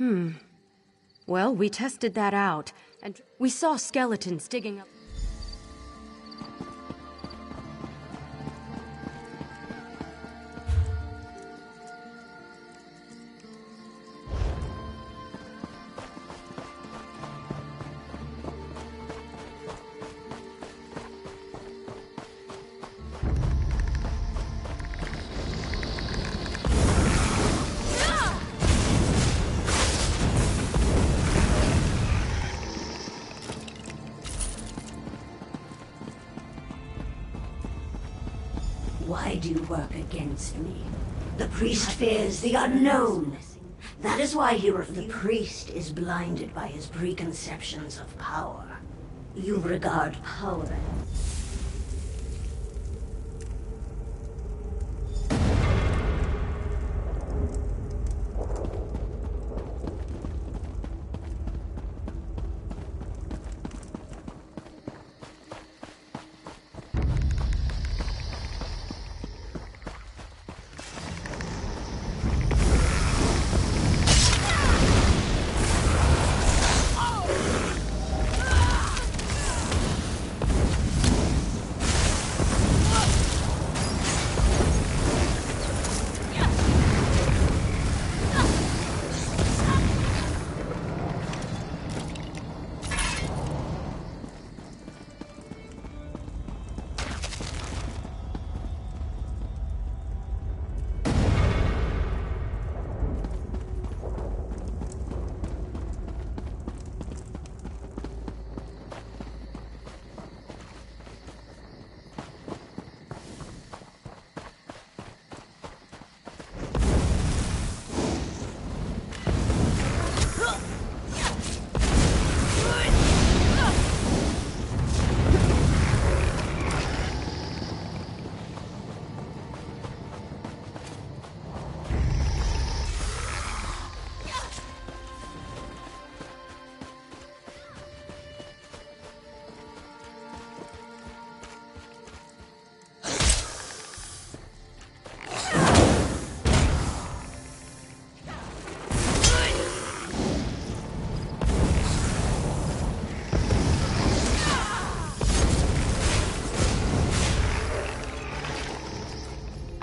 Well, we tested that out, and we saw skeletons digging up... Why do you work against me? The priest fears the unknown. That is why the priest is blinded by his preconceptions of power. You regard power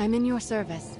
I'm in your service.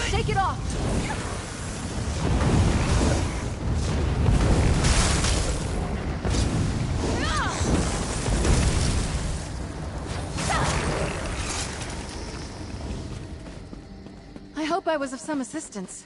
Take it off! I hope I was of some assistance.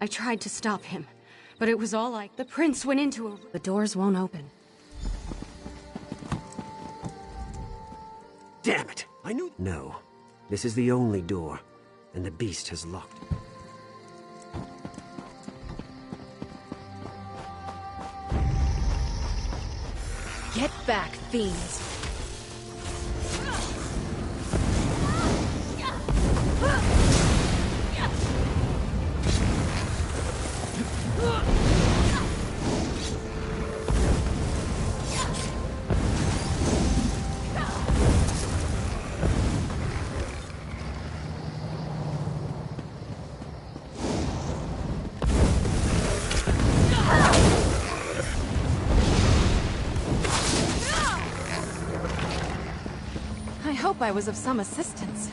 I tried to stop him, but it was all like the prince went into a... The doors won't open. Damn it! I knew... No. This is the only door, and the beast has locked it. Get back, fiends! I hope I was of some assistance.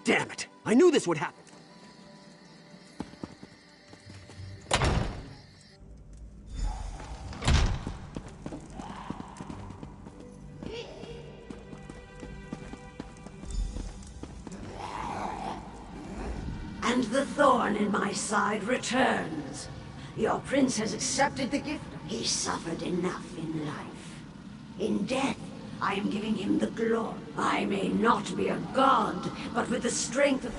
Damn it! I knew this would happen! And the thorn in my side returns. Your prince has accepted the gift. He suffered enough in life. In death, I am giving him the glory. I may not be a god, but with the strength of...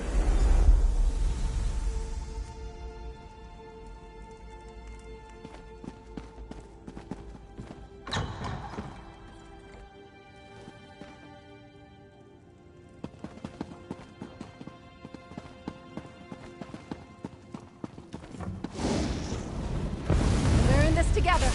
We're in this together.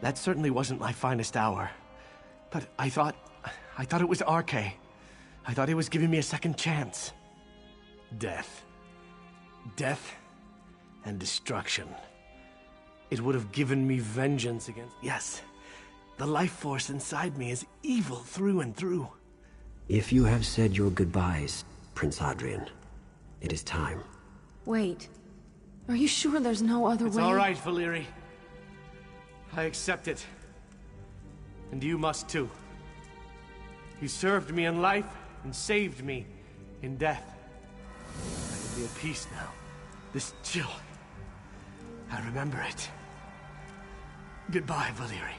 That certainly wasn't my finest hour. But I thought it was RK. I thought he was giving me a second chance. Death. Death and destruction. It would have given me vengeance against... Yes, the life force inside me is evil through and through. If you have said your goodbyes, Prince Adrian, it is time. Wait. Are you sure there's no other way? It's all right, Valeri. I accept it. And you must too. You served me in life and saved me in death. I can be at peace now. This chill. I remember it. Goodbye, Valeri.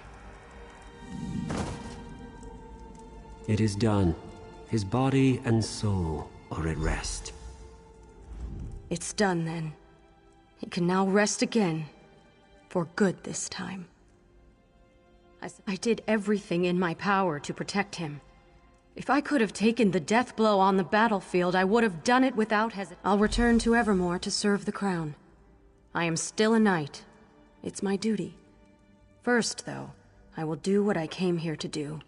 It is done. His body and soul are at rest. It's done then. He can now rest again. For good this time. I did everything in my power to protect him. If I could have taken the death blow on the battlefield, I would have done it without hesitation. I'll return to Evermore to serve the crown. I am still a knight. It's my duty. First, though, I will do what I came here to do.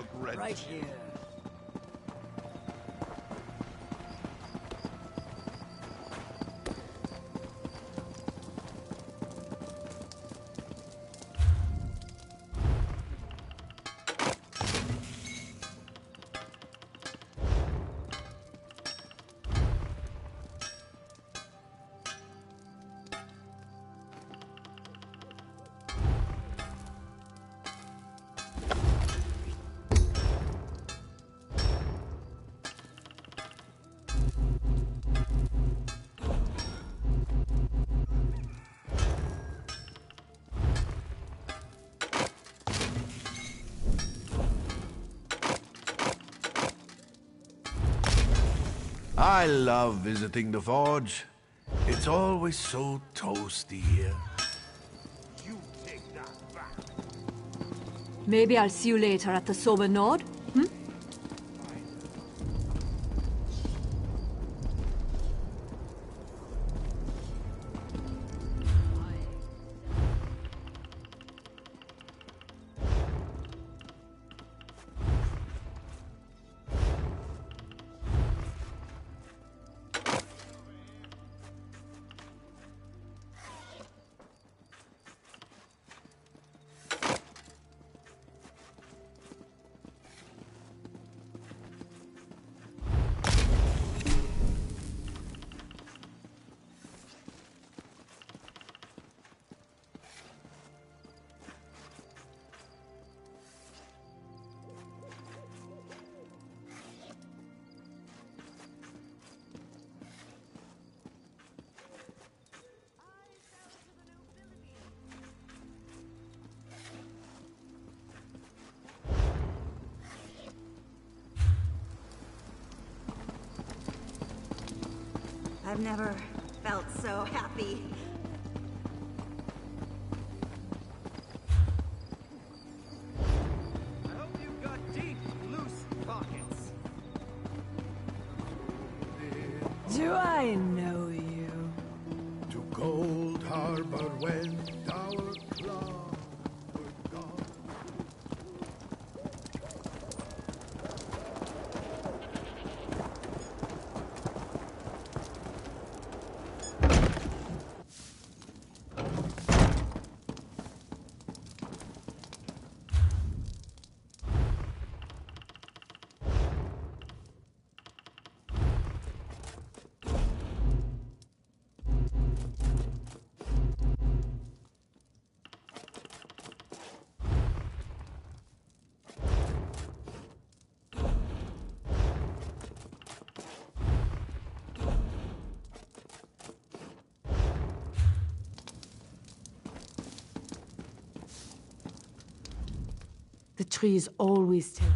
look red. Right here. I love visiting the forge. It's always so toasty here. Maybe I'll see you later at the Sober Nord? I've never felt so happy. I hope you've got deep, loose pockets. Do I know you? To Cold Harbor when our club were gone. The trees always tell.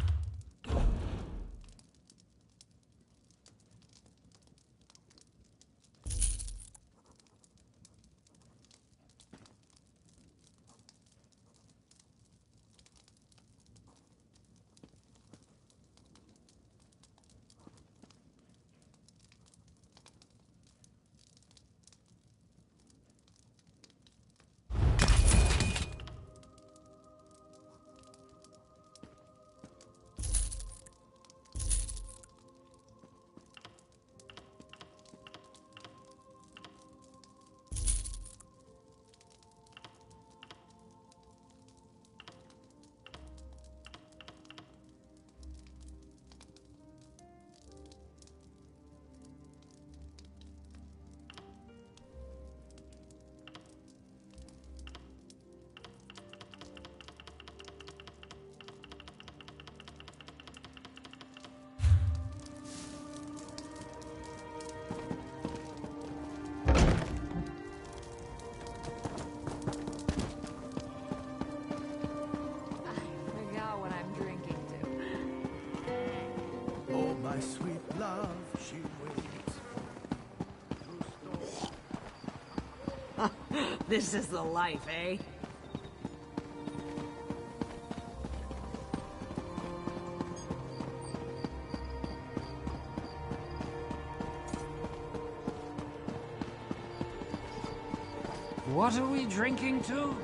My sweet love, she waits. This is the life, eh? What are we drinking to?